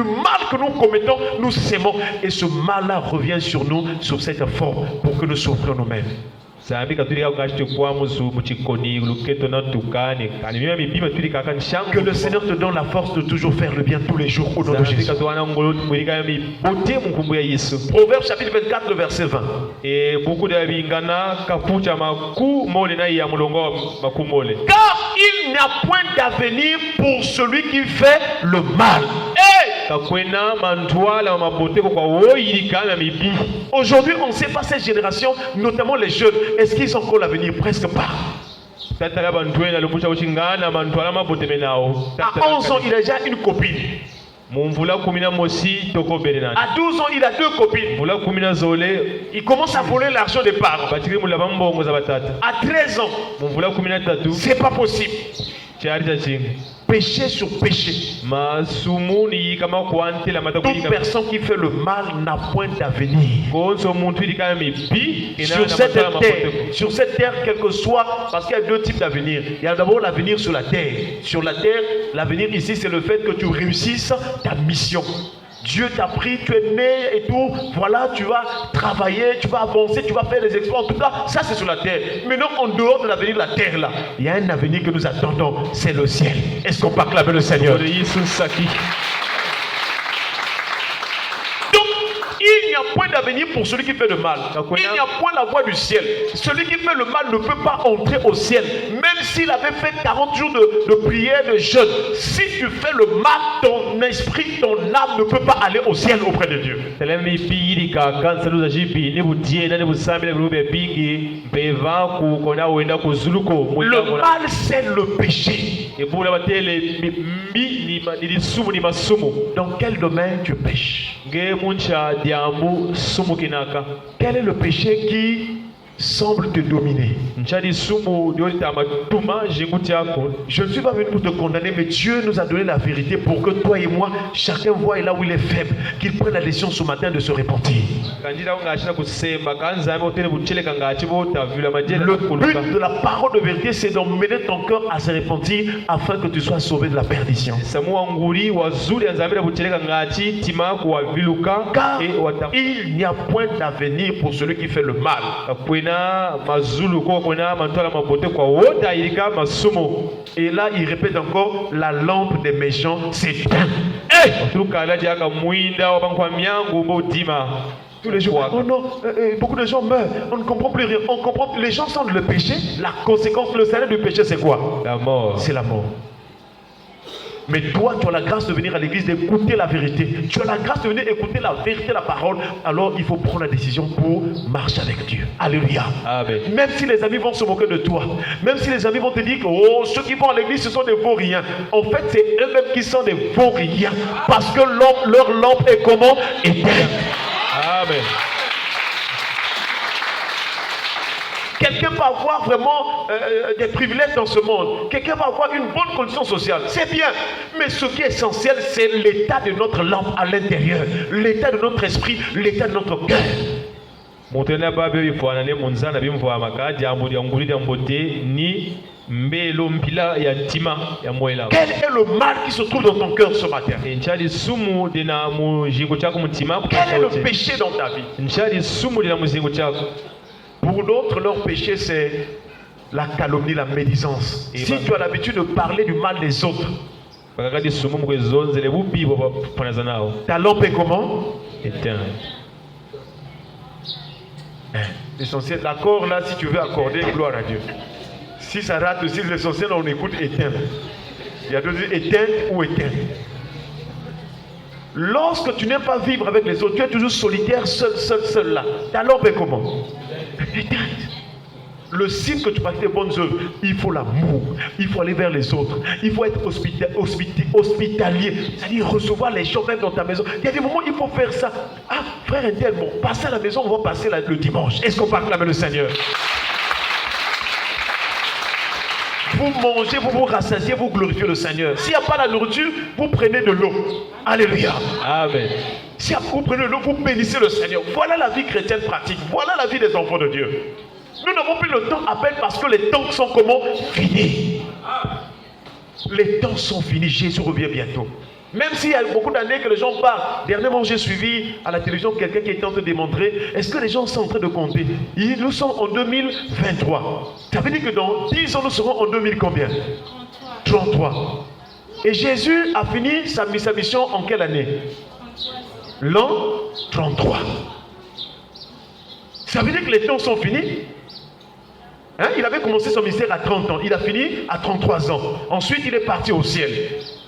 mal que nous commettons, nous s'aimons. Et ce mal-là revient sur nous, sur cette forme, pour que nous souffrions nous-mêmes. Que le Seigneur te donne la force de toujours faire le bien tous les jours au nom de Jésus. Proverbe chapitre 24, verset 20. Car il n'y a point d'avenir pour celui qui fait le mal. Aujourd'hui, on ne sait pas cette génération, notamment les jeunes, est-ce qu'ils ont encore l'avenir? Presque pas. À 11 ans, il a déjà une copine. À 12 ans, il a 2 copines. Il commence à voler l'argent des parents. À 13 ans, c'est pas possible. Péché sur péché. Toute personne qui fait le mal n'a point d'avenir. Sur cette terre, quel que soit, parce qu'il y a 2 types d'avenir. Il y a d'abord l'avenir sur la terre. Sur la terre, l'avenir ici, c'est le fait que tu réussisses ta mission. Dieu t'a pris, tu es né et tout. Voilà, tu vas travailler, tu vas avancer, tu vas faire des exploits. En tout cas, ça c'est sur la terre. Maintenant, en dehors de l'avenir de la terre là, il y a un avenir que nous attendons, c'est le ciel. Est-ce qu'on peut acclamer le Seigneur? Donc, il n'y a point d'avenir pour celui qui fait le mal. Il n'y a point la voie du ciel. Celui qui fait le mal ne peut pas entrer au ciel. Même s'il avait fait 40 jours de prière, de jeûne. Si tu fais le mal, ton esprit, ton âme ne peut pas aller au ciel auprès de Dieu. Le mal, c'est le péché. Dans quel domaine tu pêches? Quel est le péché qui semble te dominer? Je ne suis pas venu pour te condamner, mais Dieu nous a donné la vérité pour que toi et moi, chacun voie là où il est faible, qu'il prenne la décision ce matin de se repentir. Le but de la parole de vérité, c'est d'emmener ton cœur à se repentir afin que tu sois sauvé de la perdition. Car il n'y a point d'avenir pour celui qui fait le mal. Et là, il répète encore, la lampe des méchants s'éteint. Tous les jours, oh non, beaucoup de gens meurent, on ne comprend plus rien. On comprend, les gens sentent le péché, la conséquence, le salaire du péché, c'est quoi? La mort. C'est la mort. Mais toi, tu as la grâce de venir à l'église, d'écouter la vérité. Tu as la grâce de venir écouter la vérité, la parole. Alors, il faut prendre la décision pour marcher avec Dieu. Alléluia. Amen. Même si les amis vont se moquer de toi, même si les amis vont te dire que oh, ceux qui vont à l'église, ce sont des vauriens. En fait, c'est eux-mêmes qui sont des vauriens. Parce que leur lampe est comment? Éteinte. Amen. Quelqu'un va avoir vraiment des privilèges dans ce monde. Quelqu'un va avoir une bonne condition sociale. C'est bien. Mais ce qui est essentiel, c'est l'état de notre lampe à l'intérieur. L'état de notre esprit, l'état de notre cœur. Quel est le mal qui se trouve dans ton cœur ce matin? Quel est le péché dans ta vie? Pour d'autres, leur péché, c'est la calomnie, la médisance. Si tu as l'habitude de parler du mal des autres, ta lampe est comment? Éteinte. L'essentiel, l'accord là, si tu veux accorder, gloire à Dieu. Si ça rate aussi, l'essentiel, on écoute éteinte. Il y a deux éteinte ou éteinte. Lorsque tu n'aimes pas vivre avec les autres, tu es toujours solitaire, seul là. Ta lampe est comment? Éteinte. Le signe que tu pratiques des bonnes œuvres, il faut l'amour, il faut aller vers les autres, il faut être hospitalier, c'est-à-dire recevoir les gens même dans ta maison. Il y a des moments où il faut faire ça. Ah, frère Intel, bon, passez à la maison, on va passer le dimanche. Est-ce qu'on peut acclamer le Seigneur? Vous mangez, vous vous rassasiez, vous glorifiez le Seigneur. S'il n'y a pas la nourriture, vous prenez de l'eau. Alléluia. Amen. Si vous prenez de l'eau, vous bénissez le Seigneur. Voilà la vie chrétienne pratique. Voilà la vie des enfants de Dieu. Nous n'avons plus le temps à peine parce que les temps sont comment? Finis. Les temps sont finis. Jésus revient bientôt. Même s'il y a beaucoup d'années que les gens parlent. Dernièrement, j'ai suivi à la télévision quelqu'un qui est en train de démontrer. Est-ce que les gens sont en train de compter? Nous sommes en 2023. Ça veut dire que dans 10 ans, nous serons en 2000 combien? 33. Et Jésus a fini sa mission en quelle année? L'an 33. Ça veut dire que les temps sont finis. Hein? Il avait commencé son ministère à 30 ans. Il a fini à 33 ans. Ensuite, il est parti au ciel.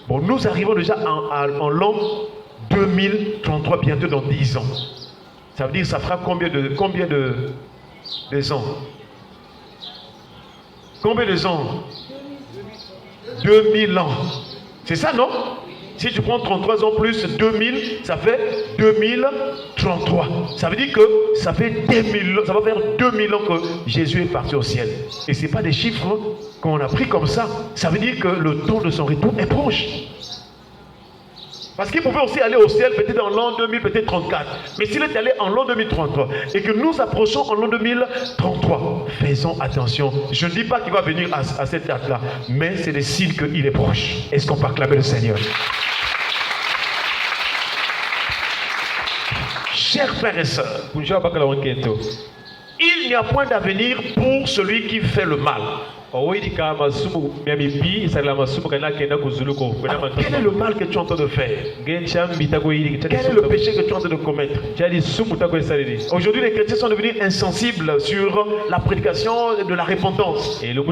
Bon, nous arrivons déjà en l'an 2033, bientôt dans 10 ans. Ça veut dire que ça fera combien de ans? Combien de ans? 2000 ans. C'est ça, non? Si tu prends 33 ans plus 2000, ça fait 2033. Ça veut dire que ça fait 2000, ça va faire 2000 ans que Jésus est parti au ciel. Et ce n'est pas des chiffres qu'on a pris comme ça. Ça veut dire que le temps de son retour est proche. Parce qu'il pouvait aussi aller au ciel peut-être en l'an 2000, peut-être 34. Mais s'il est allé en l'an 2033 et que nous approchons en l'an 2033, faisons attention. Je ne dis pas qu'il va venir à cette date-là, mais c'est des signes qu'il est proche. Est-ce qu'on peut acclamer le Seigneur? Chers frères et sœurs, il n'y a point d'avenir pour celui qui fait le mal. Quel est le mal que tu es en train de faire? Quel est le péché que tu es en train de commettre? Aujourd'hui, les chrétiens sont devenus insensibles sur la prédication de la repentance. Mais nous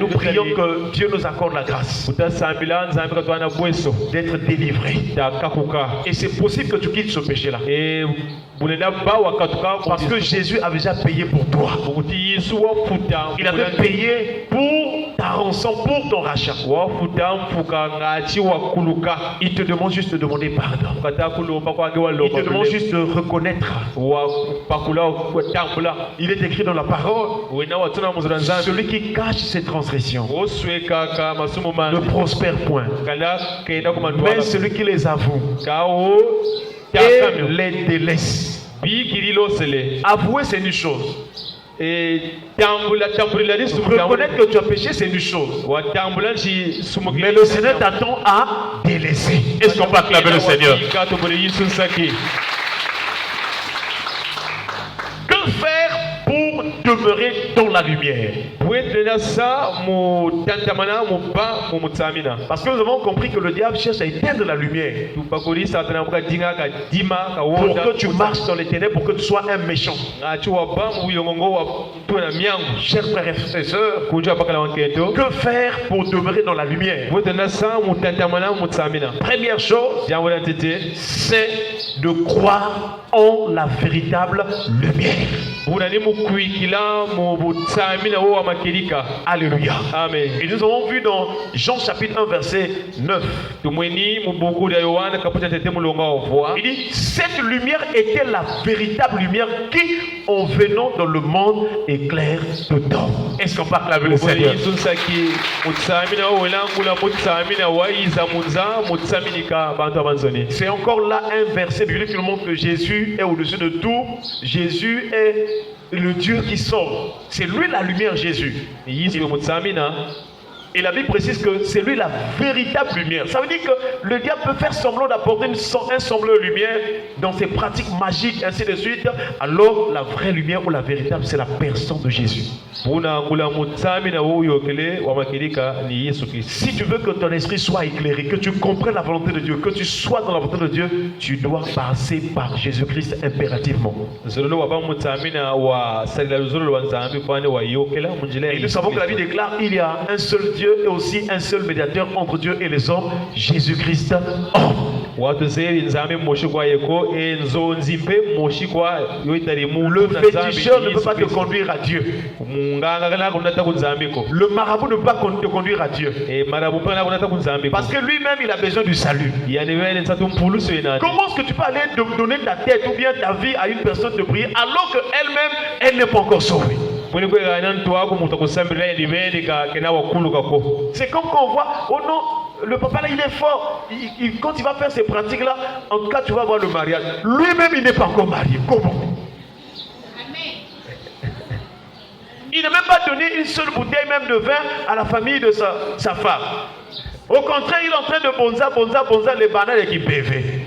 prions que Dieu nous accorde la grâce d'être délivrés. Et c'est possible que tu quittes ce péché-là. Parce que Jésus avait déjà payé pour toi. Il avait payé pour ta rançon, pour ton rachat. Il te demande juste de demander pardon. Il te demande juste de reconnaître. Il est écrit dans la parole, celui qui cache ses transgressions ne prospère point, mais celui qui les avoue et les délaisse. Avouer, c'est une chose. Reconnaître que tu as péché, c'est une chose. Mais le Seigneur t'attend à délaisser. Est-ce qu'on peut acclamer le Seigneur? Que faire pour demeurer dans la lumière? Parce que nous avons compris que le diable cherche à éteindre la lumière pour que tu marches dans les ténèbres, pour que tu sois un méchant. Chers frères et sœurs, que faire pour demeurer dans la lumière? Première chose, c'est de croire en la véritable lumière. Alléluia. Amen. Et nous avons vu dans Jean chapitre 1 verset 9. Il dit, cette lumière était la véritable lumière qui, en venant dans le monde, éclaire dedans. Est-ce qu'on parle avec le Seigneur? C'est encore là un verset biblique qui nous montre que Jésus est au-dessus de tout. Jésus est le Dieu qui sort. C'est lui la lumière, Jésus. Et la Bible précise que c'est lui la véritable lumière. Ça veut dire que le diable peut faire semblant d'apporter un semblant de lumière dans ses pratiques magiques, ainsi de suite. Alors la vraie lumière ou la véritable, c'est la personne de Jésus. Si tu veux que ton esprit soit éclairé, que tu comprennes la volonté de Dieu, que tu sois dans la volonté de Dieu, tu dois passer par Jésus-Christ impérativement. Et nous savons que la Bible déclare qu'il y a un seul Dieu et aussi un seul médiateur entre Dieu et les hommes, Jésus-Christ homme. Le féticheur ne peut pas te conduire à Dieu. Le marabout ne peut pas te conduire à Dieu. Parce que lui-même il a besoin du salut. Comment est-ce que tu peux aller donner ta tête ou bien ta vie à une personne de prier alors qu'elle-même elle n'est pas encore sauvée? C'est comme quand on voit, oh non, le papa là il est fort. Quand il va faire ces pratiques là, en tout cas tu vas voir le mariage. Lui-même il n'est pas encore marié. Comment? Il n'a même pas donné une seule bouteille même de vin à la famille de sa femme. Au contraire, il est en train de bonza les bananes et qui bébé.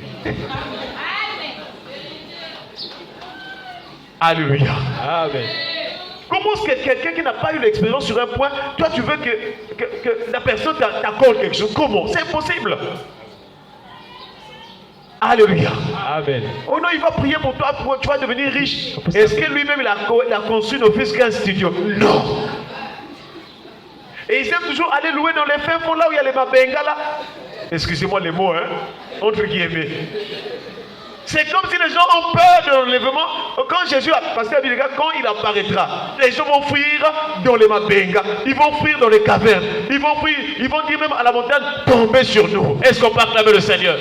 Alléluia. Amen. Comment est-ce que quelqu'un qui n'a pas eu l'expérience sur un point, toi tu veux que la personne t'accorde quelque chose? Comment? C'est impossible. Alléluia. Amen. Oh non, il va prier pour toi, tu vas devenir riche. Est-ce que lui-même il a construit une office qu'un studio? Non. Et ils aiment toujours aller louer dans les fins fonds là où il y a les mabenga là. Excusez-moi les mots, hein, entre guillemets. C'est comme si les gens ont peur de l'enlèvement. Quand Jésus, parce que quand il apparaîtra, les gens vont fuir dans les mabenga, ils vont fuir dans les cavernes, ils vont fuir, ils vont dire même à la montagne, tombez sur nous. Est-ce qu'on peut acclamer le Seigneur?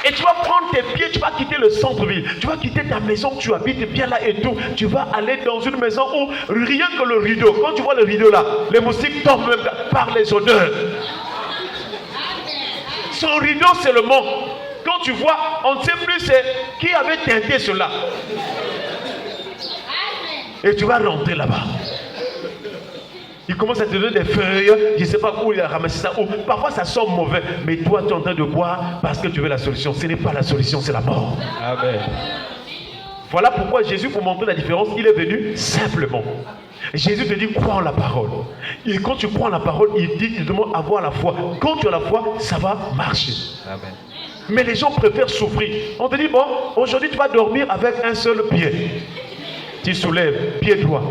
Et tu vas prendre tes pieds, tu vas quitter le centre-ville, tu vas quitter ta maison, tu habites bien là et tout. Tu vas aller dans une maison où rien que le rideau, quand tu vois le rideau là, les moustiques tombent même par les odeurs. Son rideau c'est le monde. Quand tu vois, on ne sait plus c'est qui avait teinté cela. Et tu vas rentrer là-bas. Il commence à te donner des feuilles, je ne sais pas où il a ramassé ça, ou parfois ça sent mauvais, mais toi tu es en train de boire parce que tu veux la solution. Ce n'est pas la solution, c'est la mort. Amen. Voilà pourquoi Jésus, pour montrer la différence, il est venu simplement. Jésus te dit, crois en la parole. Et quand tu crois en la parole, il demande avoir la foi. Quand tu as la foi, ça va marcher. Amen. Mais les gens préfèrent souffrir. On te dit, bon, aujourd'hui tu vas dormir avec un seul pied. Tu soulèves, pied droit.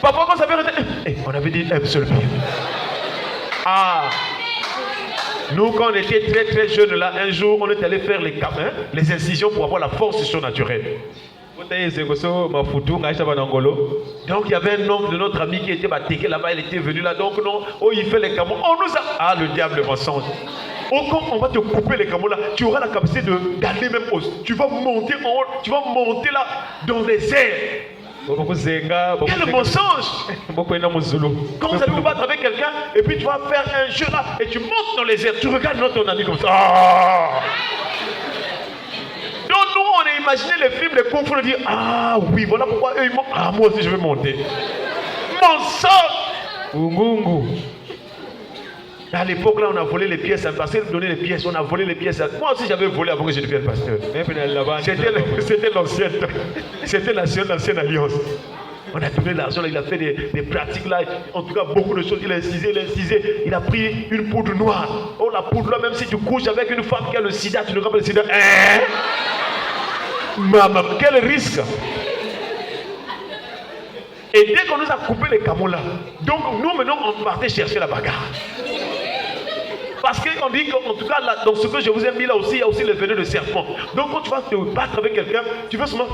Parfois quand ça veut rester, on avait dit un seul pied. Ah! Nous, quand on était très très jeunes là, un jour, on est allé faire les incisions pour avoir la force surnaturelle. Donc, il y avait un oncle de notre ami qui était bâtéqué là-bas, il était venu là. Donc, non, oh, il fait les camos. On nous a. Ah, le diable mensonge. Oh, quand on va te couper les camos là, tu auras la capacité de d'aller même au. Tu vas monter en haut, tu vas monter là, dans les airs. Quel mensonge! Quand vous allez vous battre avec quelqu'un et puis tu vas faire un jeu là et tu montes dans les airs, tu regardes ton ami comme ça. Ah! Donc nous on a imaginé les films, les kung fu, on dit ah oui, voilà pourquoi eux ils montent. Ah, moi aussi je vais monter. Mensonge! À l'époque là on a volé les pièces, parce que donner les pièces, on a volé les pièces. Moi aussi j'avais volé avant que je devienne pasteur. C'était l'ancienne. C'était l'ancienne alliance. On a donné l'argent, il a fait des pratiques là, en tout cas beaucoup de choses, il a incisé, il a pris une poudre noire. Oh la poudre là, même si tu couches avec une femme qui a le sida, tu ne rappelles le sida. Maman, quel risque! Et dès qu'on nous a coupé les camos là, donc nous maintenant on partait chercher la bagarre. Parce qu'on dit qu'en tout cas, là, dans ce que je vous ai mis là aussi, il y a aussi le venin de serpent. Donc quand tu vas te battre avec quelqu'un, tu veux seulement...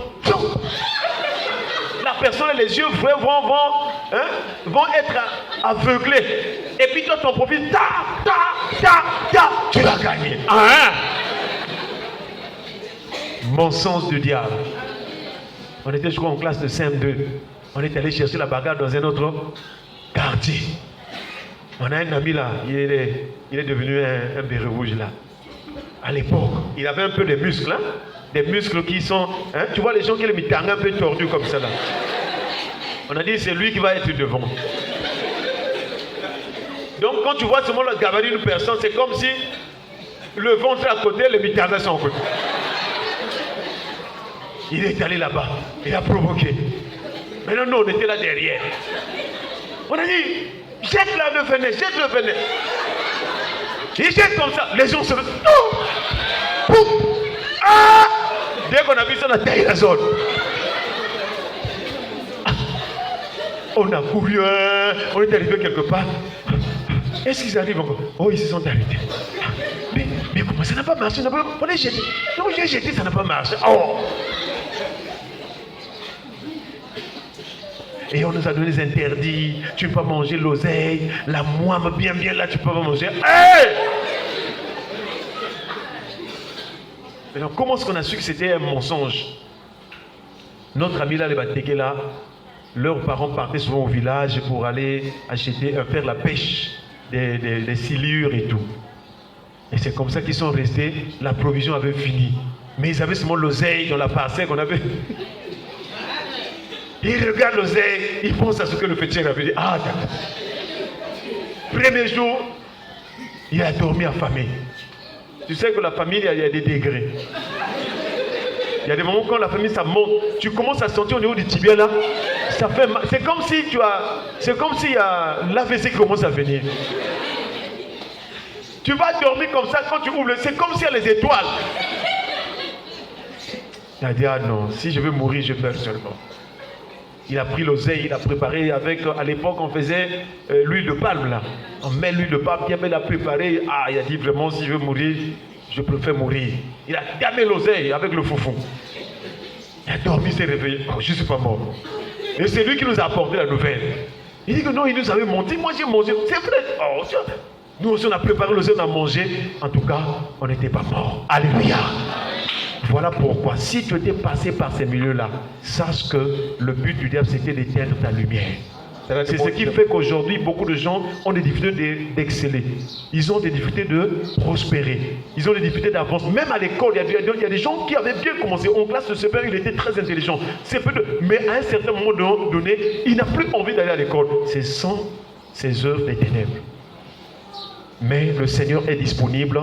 La personne, les yeux vont être aveuglés. Et puis toi, ton profil, tu vas gagner. Mensonge du diable. On était, je crois, en classe de CM2. On est allé chercher la bagarre dans un autre quartier. On a un ami là, il est devenu un béret rouge là. À l'époque, il avait un peu de muscles, hein? Des muscles qui sont... Hein? Tu vois les gens qui les mitangent un peu tordus comme ça là. On a dit c'est lui qui va être devant. Donc quand tu vois seulement le gabarit d'une personne, c'est comme si le ventre à côté, les mitangés sont à côté. Il est allé là-bas, il a provoqué. Maintenant nous on était là derrière. On a dit... Jette là le venin, jette le venin. Il jette comme ça, les gens se... Oh! Ah! Dès qu'on a vu ça, on a taillé la zone. On a couru, on est arrivé quelque part. Est-ce qu'ils arrivent encore? Oh, ils se sont arrêtés. Mais comment ça n'a pas marché? On a jeté. Non, j'ai jeté, ça n'a pas marché. Oh! Et on nous a donné des interdits. Tu ne peux pas manger l'oseille, la moime bien là, tu ne peux pas manger. Hey! Alors, comment est-ce qu'on a su que c'était un mensonge? Notre ami là, les Batégués là, leurs parents partaient souvent au village pour aller acheter, faire la pêche des silures et tout. Et c'est comme ça qu'ils sont restés. La provision avait fini. Mais ils avaient seulement l'oseille dans la parcelle qu'on avait. Ils regardent l'oseille, ils pensent à ce que le petit avait dit. Ah, d'accord. Premier jour, il a dormi affamé. Tu sais que la famille, il y a des degrés. Il y a des moments quand la famille, ça monte. Tu commences à sentir au niveau du tibia là. Ça fait mal. C'est comme si c'est comme s'il y a l'AVC qui commence à venir. Tu vas dormir comme ça quand tu ouvres. C'est comme s'il y a les étoiles. Il a dit, ah non, si je veux mourir, je meurs seulement. Il a pris l'oseille, il a préparé avec, à l'époque on faisait l'huile de palme là. On met l'huile de palme, il a préparé. Ah, il a dit vraiment si je veux mourir, je préfère mourir. Il a gamé l'oseille avec le foufou. Il a dormi, il s'est réveillé. Oh, je ne suis pas mort. Et c'est lui qui nous a apporté la nouvelle. Il dit que non, il nous avait menti. Moi j'ai mangé. C'est vrai. Oh, nous aussi on a préparé l'oseille, on a mangé. En tout cas, on n'était pas mort. Alléluia. Voilà pourquoi, si tu étais passé par ces milieux-là, sache que le but du diable, c'était d'éteindre ta lumière. C'est ce qui fait qu'aujourd'hui, beaucoup de gens ont des difficultés d'exceller. Ils ont des difficultés de prospérer. Ils ont des difficultés d'avancer. Même à l'école, il y a des gens qui avaient bien commencé. En classe de CP, il était très intelligent. Mais à un certain moment donné, il n'a plus envie d'aller à l'école. Ce sont ces œuvres des ténèbres. Mais le Seigneur est disponible.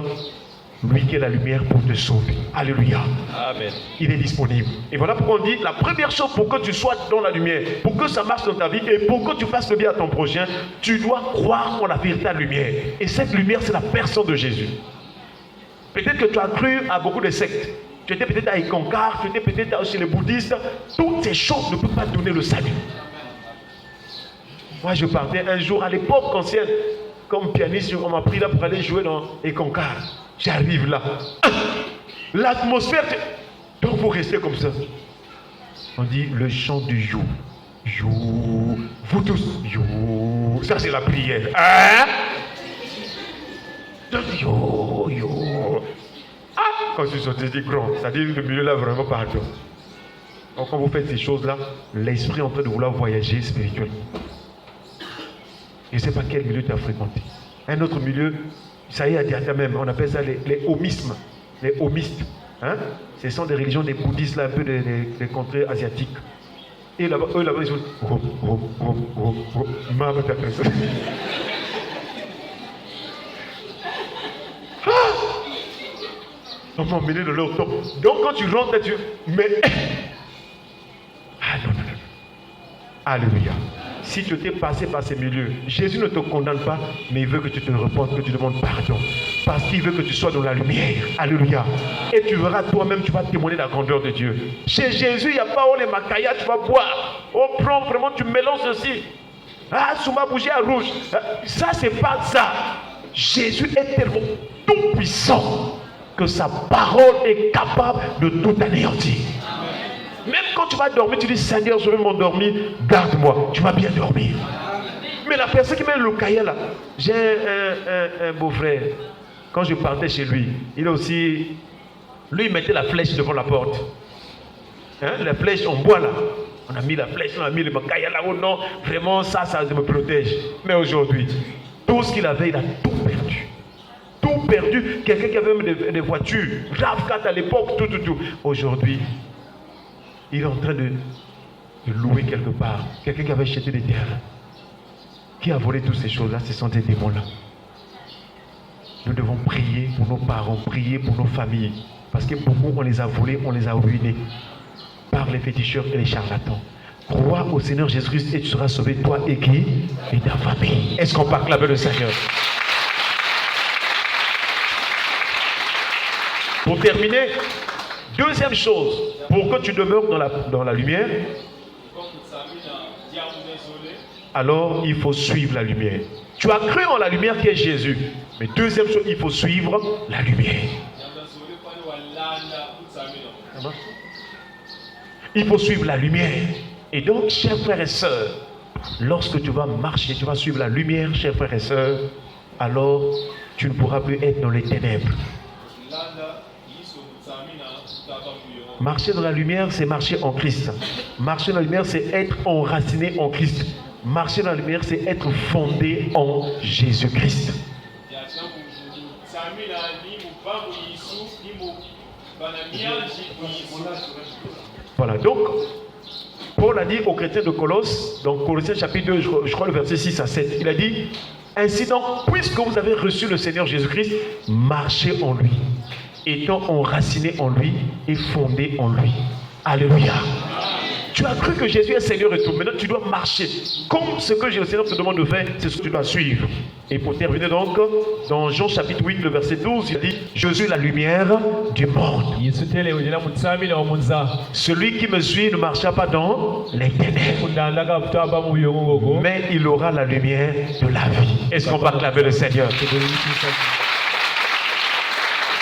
Lui qui est la lumière pour te sauver. Alléluia. Amen. Il est disponible. Et voilà pourquoi on dit, la première chose pour que tu sois dans la lumière, pour que ça marche dans ta vie et pour que tu fasses le bien à ton prochain, tu dois croire en la véritable lumière. Et cette lumière, c'est la personne de Jésus. Peut-être que tu as cru à beaucoup de sectes. Tu étais peut-être à Ikonkar, tu étais peut-être chez les bouddhistes. Toutes ces choses ne peuvent pas te donner le salut. Moi, je partais un jour à l'époque ancienne, comme pianiste, on m'a pris là pour aller jouer dans Ikonkar. J'arrive là. L'atmosphère. Donc vous restez comme ça. On dit le chant du you. You. Vous tous. You. Ça c'est la prière. Hein? Yo. Yo. Ah! Quand je suis sorti, je dis grand. C'est-à-dire le milieu là vraiment pardon. Donc quand vous faites ces choses-là, l'esprit est en train de vouloir voyager spirituellement. Je ne sais pas quel milieu tu as fréquenté. Un autre milieu. Ça y est, à même, on appelle ça les homismes, les homistes. Hein? Ce sont des religions des bouddhistes, là, un peu des contrées asiatiques. Et là-bas, eux, là-bas, ils sont. On m'a emmené dans leur top. Donc, quand tu rentres, tu. Mais. Ah non, non, non. Alléluia. Si tu t'es passé par ces milieux, Jésus ne te condamne pas, mais il veut que tu te repentes, que tu demandes pardon. Parce qu'il veut que tu sois dans la lumière. Alléluia. Et tu verras toi-même, tu vas témoigner de la grandeur de Dieu. Chez Jésus, il n'y a pas les macayas, tu vas boire. Oh, prends vraiment, tu mélanges ceci. Ah, sous ma bougie à rouge. Ça, c'est pas ça. Jésus est tellement tout puissant que sa parole est capable de tout anéantir. Même quand tu vas dormir, tu dis Seigneur, je vais m'endormir, garde-moi, tu vas bien dormir. Mais la personne qui met le cahier là, j'ai un beau-frère, quand je partais chez lui, il a aussi, lui il mettait la flèche devant la porte. Hein, la flèche en bois là, on a mis la flèche, on a mis le cahier là, oh non, vraiment ça me protège. Mais aujourd'hui, tout ce qu'il avait, il a tout perdu. Tout perdu. Quelqu'un qui avait même des voitures, RAV4 à l'époque, tout. Aujourd'hui, il est en train de louer quelque part. Quelqu'un qui avait acheté des terres. Qui a volé toutes ces choses-là, ce sont des démons-là. Nous devons prier pour nos parents, prier pour nos familles. Parce que beaucoup, on les a volés, on les a ruinés. Par les féticheurs et les charlatans. Crois au Seigneur Jésus-Christ et tu seras sauvé, toi et qui? Et ta famille. Est-ce qu'on parle avec le Seigneur? Pour terminer, deuxième chose, pour que tu demeures dans la lumière, alors il faut suivre la lumière. Tu as cru en la lumière qui est Jésus. Mais deuxième chose, il faut suivre la lumière. Il faut suivre la lumière. Et donc, chers frères et sœurs, lorsque tu vas marcher, tu vas suivre la lumière, chers frères et sœurs, alors tu ne pourras plus être dans les ténèbres. Marcher dans la lumière, c'est marcher en Christ. Marcher dans la lumière, c'est être enraciné en Christ. Marcher dans la lumière, c'est être fondé en Jésus-Christ. Voilà, donc, Paul a dit aux chrétiens de Colosse, donc Colossiens chapitre 2, je crois le verset 6 à 7, il a dit, ainsi donc, puisque vous avez reçu le Seigneur Jésus-Christ, marchez en lui, étant enraciné en lui et fondé en lui. Alléluia. Tu as cru que Jésus est Seigneur et tout. Maintenant, tu dois marcher. Comme ce que le Seigneur te demande de faire, c'est ce que tu dois suivre. Et pour terminer donc, dans Jean chapitre 8, le verset 12, il dit, je suis la lumière du monde. Celui qui me suit ne marchera pas dans les ténèbres, mais il aura la lumière de la vie. Est-ce qu'on va acclamer le Seigneur?